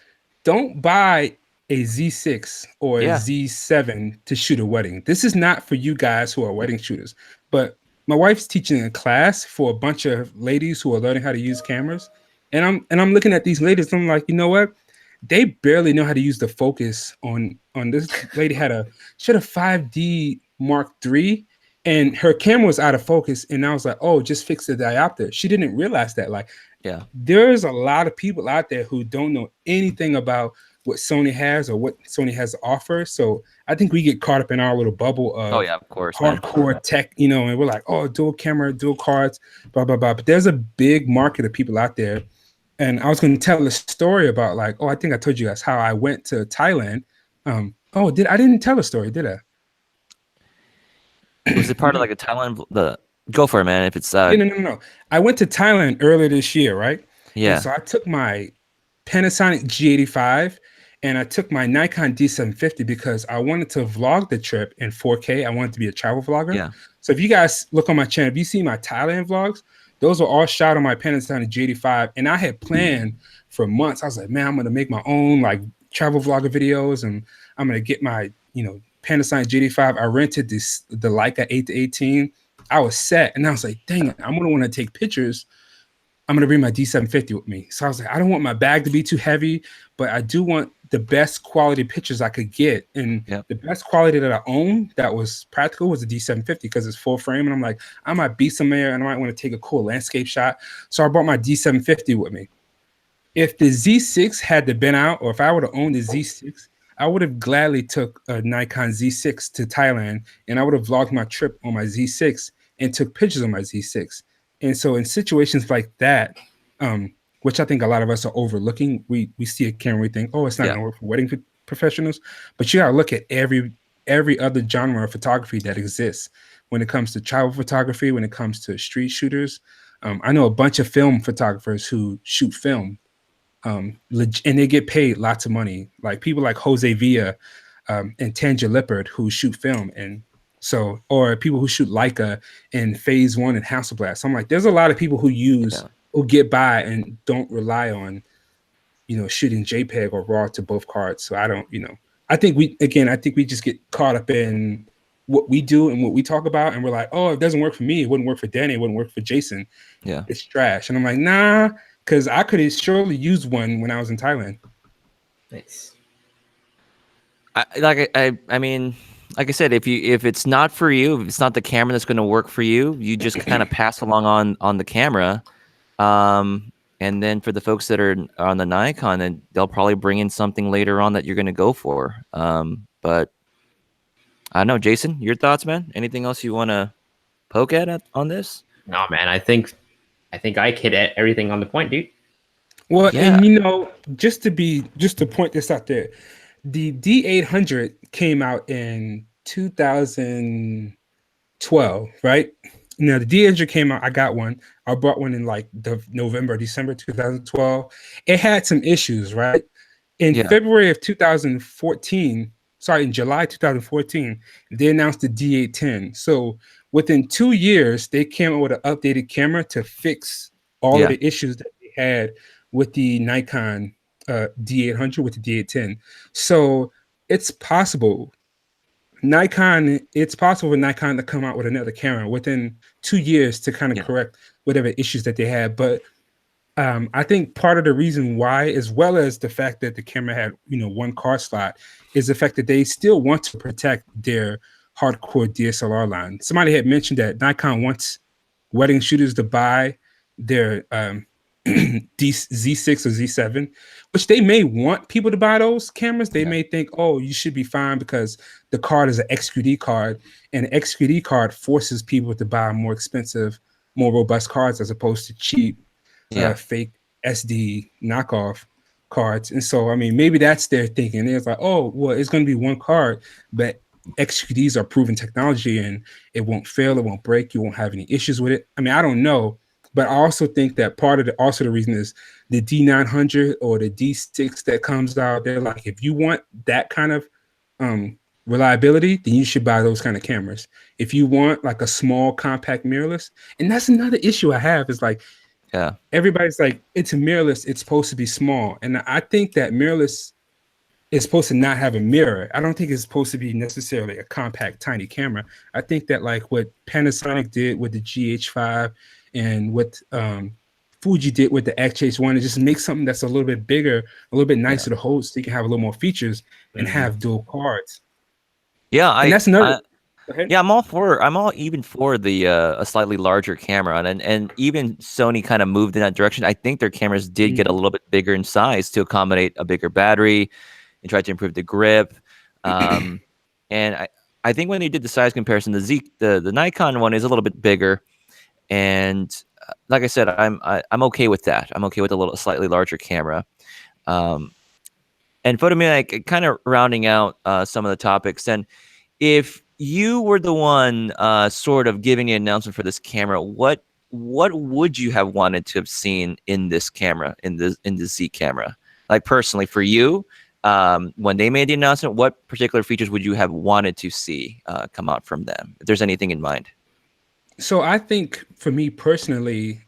don't buy a Z6 or a Z7 to shoot a wedding. This is not for you guys who are wedding shooters. But my wife's teaching a class for a bunch of ladies who are learning how to use cameras. And I'm looking at these ladies and I'm like, you know what? They barely know how to use the focus on this. Lady had a 5D Mark III. And her camera was out of focus, and I was like, "Oh, just fix the diopter." She didn't realize that. Like, there's a lot of people out there who don't know anything about what Sony has or what Sony has to offer. So I think we get caught up in our little bubble of of course, hardcore tech, and we're like, "Oh, dual camera, dual cards, blah blah blah." But there's a big market of people out there. And I was going to tell a story about I think I told you guys how I went to Thailand. I didn't tell a story, did I? Was it part of like a Thailand? Go for it, man. If it's no. I went to Thailand earlier this year, right? Yeah. And so I took my Panasonic G85 and I took my Nikon D750 because I wanted to vlog the trip in 4K. I wanted to be a travel vlogger. Yeah. So if you guys look on my channel, if you see my Thailand vlogs, those were all shot on my Panasonic G85. And I had planned for months. I was like, man, I'm going to make my own travel vlogger videos, and I'm going to get my, Panasonic G85. I rented the Leica 8-18. I was set, and I was like, dang it, I'm going to want to take pictures. I'm going to bring my D750 with me. So I was like, I don't want my bag to be too heavy, but I do want the best quality pictures I could get. And the best quality that I own that was practical was the D750 because it's full frame. And I'm like, I might be somewhere and I might want to take a cool landscape shot. So I brought my D750 with me. If the Z6 had been out, or if I would have owned the Z6, I would have gladly took a Nikon Z6 to Thailand, and I would have vlogged my trip on my Z6 and took pictures on my Z6. And so in situations like that, which I think a lot of us are overlooking, we see a camera, we think, oh, it's not going to work for wedding professionals. But you got to look at every other genre of photography that exists when it comes to travel photography, when it comes to street shooters. I know a bunch of film photographers who shoot film. And they get paid lots of money, like people like Jose Villa and Tanja Lippert who shoot film, and so, or people who shoot Leica and Phase One and Hasselblad. So I'm like, there's a lot of people who who get by and don't rely on, shooting JPEG or RAW to both cards. So I don't, I think we just get caught up in what we do and what we talk about, and we're like, oh, it doesn't work for me. It wouldn't work for Danny. It wouldn't work for Jason. Yeah, it's trash. And I'm like, nah. because I could have surely used one when I was in Thailand. Nice. I mean, like I said, if it's not for you, if it's not the camera that's going to work for you, you just kind of pass along on the camera. And then for the folks that are on the Nikon, then they'll probably bring in something later on that you're going to go for. But I don't know, Jason, your thoughts, man? Anything else you want to poke at on this? No, man. I think Ike hit everything on the point, dude. Well, Yeah. and just to point this out there, the D800 came out in 2012, right? Now the D800 came out. I got one. I bought one in like the November, December 2012. It had some issues, right? In Yeah. February of 2014, in July 2014, they announced the D810. So within 2 years, they came out with an updated camera to fix all of the issues that they had with the Nikon D800 with the D810. So it's possible it's possible for Nikon to come out with another camera within 2 years to kind of correct whatever issues that they had. But I think part of the reason why, as well as the fact that the camera had, one card slot, is the fact that they still want to protect their hardcore DSLR line. Somebody had mentioned that Nikon wants wedding shooters to buy their Z6 or Z7, which they may want people to buy those cameras. They may think, oh, you should be fine because the card is an XQD card, and an XQD card forces people to buy more expensive, more robust cards as opposed to cheap, fake SD knockoff cards. And so, I mean, maybe that's their thinking. It's like, oh, well, it's going to be one card, but XQDs are proven technology and it won't fail, it won't break, you won't have any issues with it. I mean, I don't know. But I also think that part of the reason is the D900 or the D6 that comes out. They're like, if you want that kind of reliability, then you should buy those kind of cameras. If you want like a small compact mirrorless, and that's another issue I have is like, everybody's like, it's a mirrorless, it's supposed to be small, and I think that mirrorless is supposed to not have a mirror. I don't think it's supposed to be necessarily a compact, tiny camera. I think that like what Panasonic did with the GH5 and what Fuji did with the XH1 is just make something that's a little bit bigger, a little bit nicer to hold, so you can have a little more features and have dual cards. Yeah, that's another. I'm all even for the a slightly larger camera, and even Sony kind of moved in that direction. I think their cameras did get a little bit bigger in size to accommodate a bigger battery and try to improve the grip. And I think when they did the size comparison, the Nikon one is a little bit bigger. And like I said, I'm okay with that. I'm okay with a slightly larger camera. And Photo-Me-Ike, kind of rounding out some of the topics. And if you were the one sort of giving the announcement for this camera, what would you have wanted to have seen in this camera, in the Z camera? Like personally for you, when they made the announcement, what particular features would you have wanted to see come out from them? If there's anything in mind. So I think for me personally,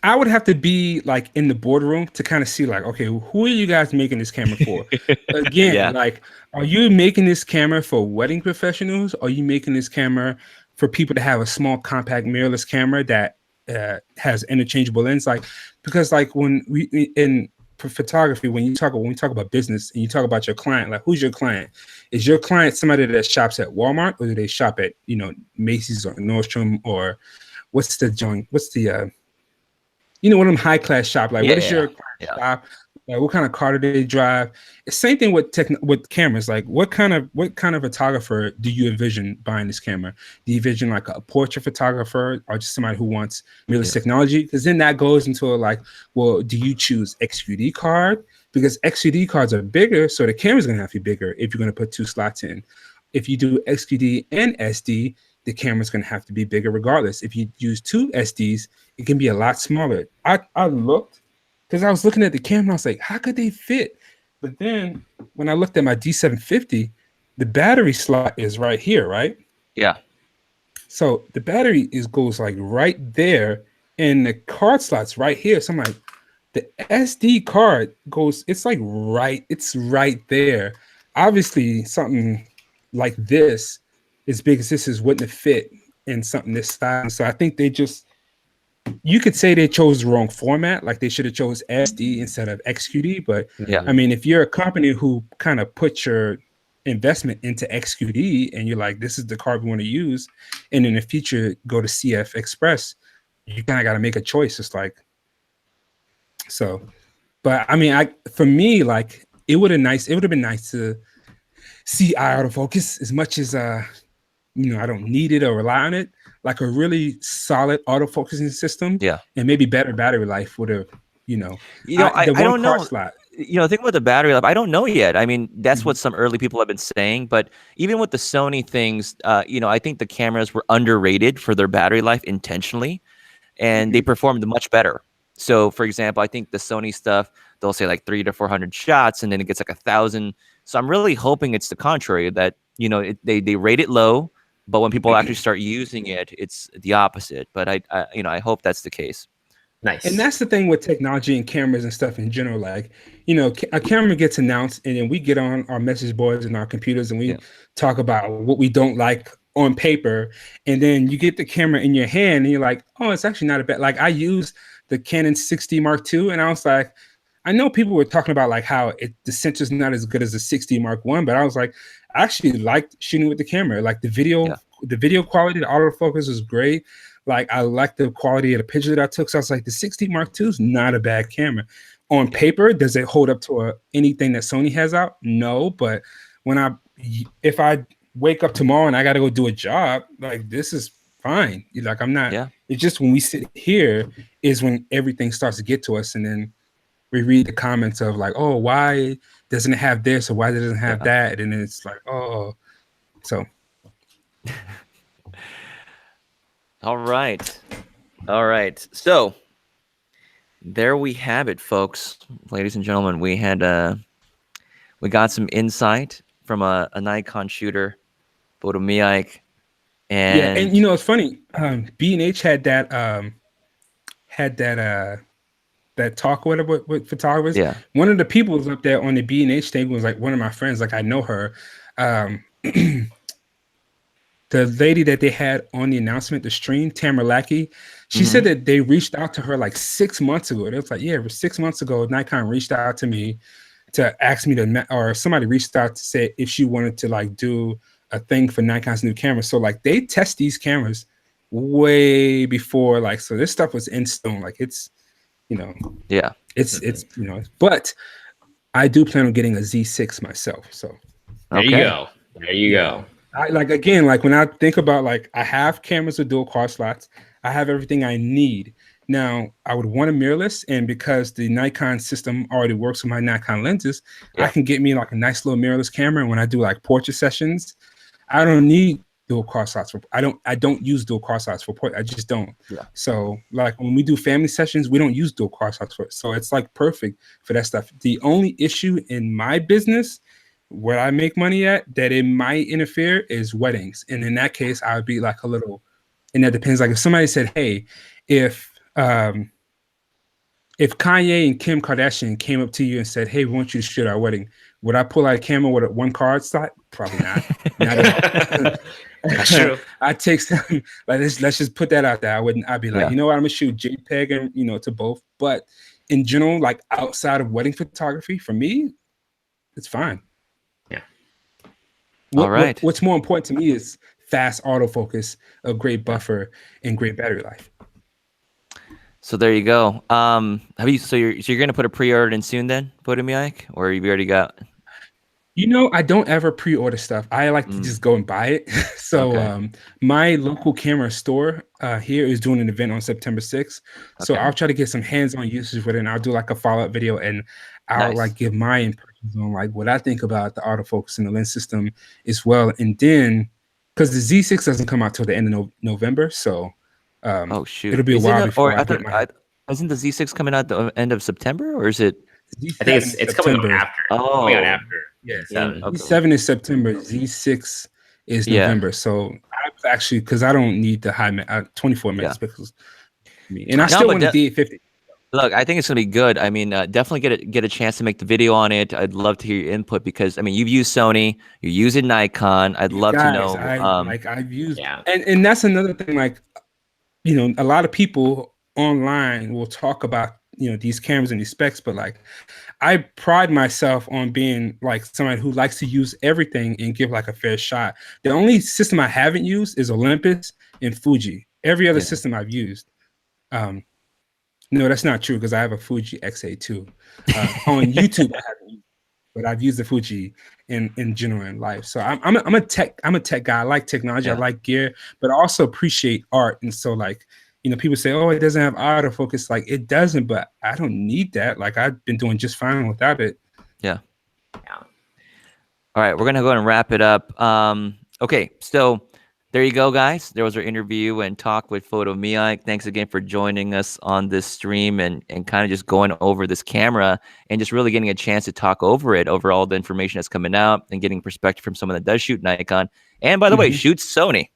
I would have to be like in the boardroom to kind of see like, okay, who are you guys making this camera for? Again, like, are you making this camera for wedding professionals? Or are you making this camera for people to have a small compact mirrorless camera that has interchangeable lens? Like, because like when we in photography, when we talk about business and you talk about your client, like who's your client? Is your client somebody that shops at Walmart, or do they shop at Macy's or Nordstrom, or what's the one of them high class shop? Like what is your client shop? Like what kind of car do they drive? Same thing with cameras. Like what kind of photographer do you envision buying this camera? Do you envision like a portrait photographer or just somebody who wants mirrorless technology? Because then that goes into like, well, do you choose XQD card? Because XQD cards are bigger, so the camera's gonna have to be bigger if you're gonna put 2 slots in. If you do XQD and SD, the camera's gonna have to be bigger regardless. If you use 2 SDs, it can be a lot smaller. I looked, because I was looking at the camera, I was like, how could they fit? But then when I looked at my D750, the battery slot is right here, right? Yeah. So the battery goes like right there, and the card slot's right here. So I'm like, the SD card goes, it's right there. Obviously, something like this, as big as this is, wouldn't have fit in something this size. So I think they just you could say they chose the wrong format, like they should have chose SD instead of XQD. But Yeah. I mean, if you're a company who kind of put your investment into XQD and you're like, this is the card we want to use, and in the future go to CF Express, you kind of got to make a choice. It's like, so, but I mean, for me, like it would have been nice to see eye autofocus as much as I don't need it or rely on it. Like a really solid autofocusing system, Yeah. and maybe better battery life would have, I don't know. slot. Think about the battery life. I don't know yet. I mean, that's what some early people have been saying. But even with the Sony things, I think the cameras were underrated for their battery life intentionally, and they performed much better. So, for example, I think the Sony stuff, they'll say like 300 to 400 shots, and then it gets like 1,000. So I'm really hoping it's the contrary, that they rate it low, but when people actually start using it, it's the opposite. But I hope that's the case. Nice. And that's the thing with technology and cameras and stuff in general. Like, a camera gets announced, and then we get on our message boards and our computers, and we talk about what we don't like on paper. And then you get the camera in your hand, and you're like, oh, it's actually not a bad. Like, I use the Canon 6D Mark II, and I was like, I know people were talking about like how the sensor's not as good as the 6D Mark I, but I was like, I actually liked shooting with the camera. Like the video quality, the autofocus was great. Like I liked the quality of the picture that I took. So I was like, the 6D Mark II is not a bad camera. On paper, does it hold up to anything that Sony has out? No, but if I wake up tomorrow and I got to go do a job, like this is fine. Like I'm not. Yeah. It's just when we sit here is when everything starts to get to us, and then we read the comments of like, oh, why doesn't it have this or why doesn't it have that? And then it's like, oh, so. All right. So there we have it, folks. Ladies and gentlemen, we got some insight from a Nikon Shooter Photo-Me-Ike. And it's funny. B&H had that that talk with photographers. Yeah. One of the people was up there on the B&H thing was like one of my friends. Like I know her. The lady that they had on the announcement, the stream, Tamara Lackey, she said that they reached out to her like 6 months ago. It was like, yeah, 6 months ago, Nikon reached out to me to ask me or somebody reached out to say if she wanted to like do a thing for Nikon's new camera. So like they test these cameras way before, like, so this stuff was in stone. Like it's, it's but I do plan on getting a Z6 myself. So there you go. I like when I think about like I have cameras with dual car slots, I have everything I need. Now I would want a mirrorless, and because the Nikon system already works with my Nikon lenses, I can get me like a nice little mirrorless camera. And when I do like portrait sessions, I don't need dual car slots I don't use dual car slots for portrait. I just don't. Yeah. So like when we do family sessions, we don't use dual car slots for it. So it's like perfect for that stuff. The only issue in my business where I make money at that it might interfere is weddings. And in that case, I would be like a little, and that depends. Like if somebody said, hey, if Kanye and Kim Kardashian came up to you and said, hey, we want you to shoot our wedding, would I pull out a camera with a one card slot? Probably not. Not at all. That's true. I'd take some, like let's just put that out there. I'd be like, you know what, I'm gonna shoot JPEG and to both. But in general, like outside of wedding photography, for me, it's fine. All right. What's more important to me is fast autofocus, a great buffer, and great battery life. So there you go. So you're gonna put a pre-order in soon then, Photo-Me-Ike, or you've already got? I don't ever pre-order stuff. I like to just go and buy it. So my local camera store here is doing an event on September 6th. So I'll try to get some hands-on usage with it, and I'll do like a follow-up video, and I'll like give my impressions on like what I think about the autofocus and the lens system as well. And then because the Z6 doesn't come out till the end of November, so oh shoot, it'll be a while before isn't the Z6 coming out the end of September, or is it? I think it's coming out after. Oh, coming out after. Yeah, Z7 is September. Z6 is November. So I actually, because I don't need the high 24 megapixels, and I still want the D850. Look, I think it's gonna be good. I mean, definitely get a chance to make the video on it. I'd love to hear your input because I mean, you've used Sony, you're using Nikon. I'd love to know. I've used, and that's another thing. Like, a lot of people online will talk about, you know, these cameras and these specs, but like I pride myself on being like somebody who likes to use everything and give like a fair shot. The only system I haven't used is Olympus and Fuji. Every other system I've used. No, that's not true because I have a Fuji XA2. On YouTube, I haven't used, but I've used the Fuji in general in life. So I'm a tech guy. I like technology. I like gear, but I also appreciate art. And so like, you know, people say, oh, it doesn't have autofocus. Like it doesn't, but I don't need that. Like I've been doing just fine without it. Yeah. All right, we're gonna go ahead and wrap it up. Okay, so there you go, guys. There was our interview and talk with Photo-Me-Ike. Thanks again for joining us on this stream and kind of just going over this camera and just really getting a chance to talk over all the information that's coming out and getting perspective from someone that does shoot Nikon. And by the way, shoots Sony.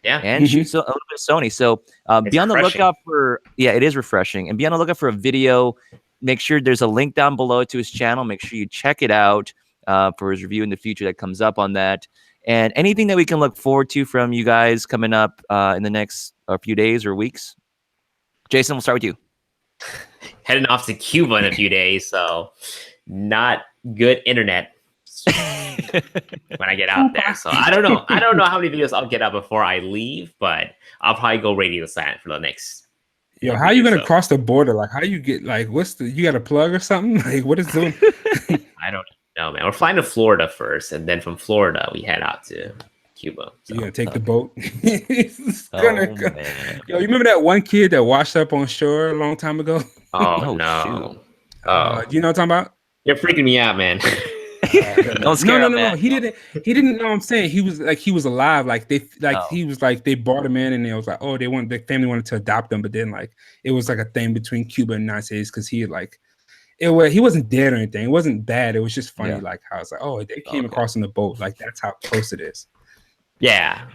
Yeah. And shoots a little bit of Sony. So be on the lookout for, it is refreshing. And be on the lookout for a video. Make sure there's a link down below to his channel. Make sure you check it out for his review in the future that comes up on that. And anything that we can look forward to from you guys coming up in the next few days or weeks. Jason, we'll start with you. Heading off to Cuba in a few days, so not good internet when I get out there. So I don't know how many videos I'll get out before I leave, but I'll probably go radio silent for the next. Yo, how are you gonna cross the border? Like, how you get like? You got a plug or something? Like, what is doing? I don't know, man. We're flying to Florida first, and then from Florida we head out to Cuba. So. You gonna take the boat? Yo, you remember that one kid that washed up on shore a long time ago? Oh no! Do you know what I'm talking about? You're freaking me out, man. No. He didn't know what I'm saying. He was alive. Like he was like they brought him in and it was like, oh, the family wanted to adopt him, but then like it was like a thing between Cuba and the United States because he wasn't dead or anything. It wasn't bad. It was just funny, like how it's like, oh, they came across on the boat. Like that's how close it is. Yeah.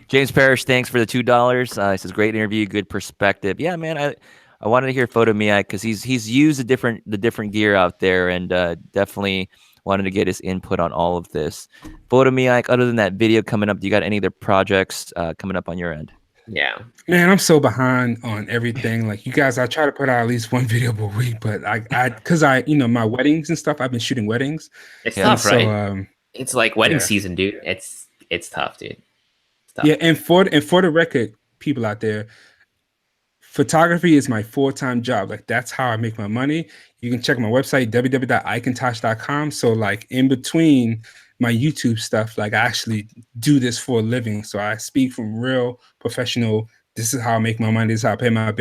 James Parrish, thanks for the $2. He says great interview, good perspective. Yeah, man, I wanted to hear Photo-Me-Ike because he's used the different gear out there and definitely wanted to get his input on all of this. Photo-Me-Ike, other than that video coming up, do you got any other projects coming up on your end? Yeah, man, I'm so behind on everything. Like you guys, I try to put out at least one video per week, but because my weddings and stuff, I've been shooting weddings. It's tough, right? So, it's like wedding season, dude. It's tough, dude. It's tough. Yeah, and for the record, people out there, photography is my full-time job. Like that's how I make my money. You can check my website, www.icontosh.com. So like in between my YouTube stuff, like I actually do this for a living. So I speak from real professional, this is how I make my money, this is how I pay my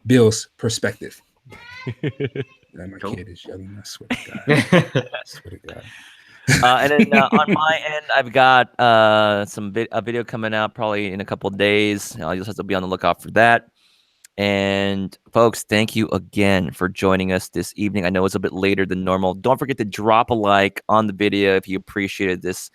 bills perspective. My kid is yelling, I swear to God. I swear to God. And then on my end, I've got a video coming out probably in a couple of days. You'll just have to be on the lookout for that. And folks, thank you again for joining us this evening. I know it's a bit later than normal. Don't forget to drop a like on the video if you appreciated this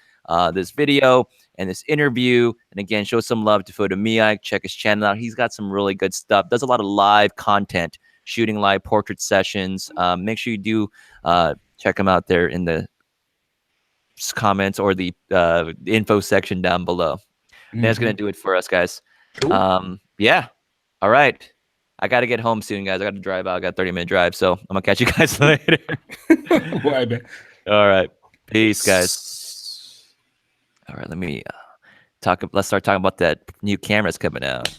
video and this interview. And again, show some love to Photo-Me-Ike. Check his channel out. He's got some really good stuff. Does a lot of live content, shooting live portrait sessions. Make sure you do check him out there in the comments or the info section down below. And that's gonna do it for us, guys. Cool. Yeah. All right. I got to get home soon, guys. I got to drive out. I got a 30-minute drive, so I'm gonna catch you guys later. Bye, man. All right. Peace, guys. All right. Let's start talking about that new camera's coming out.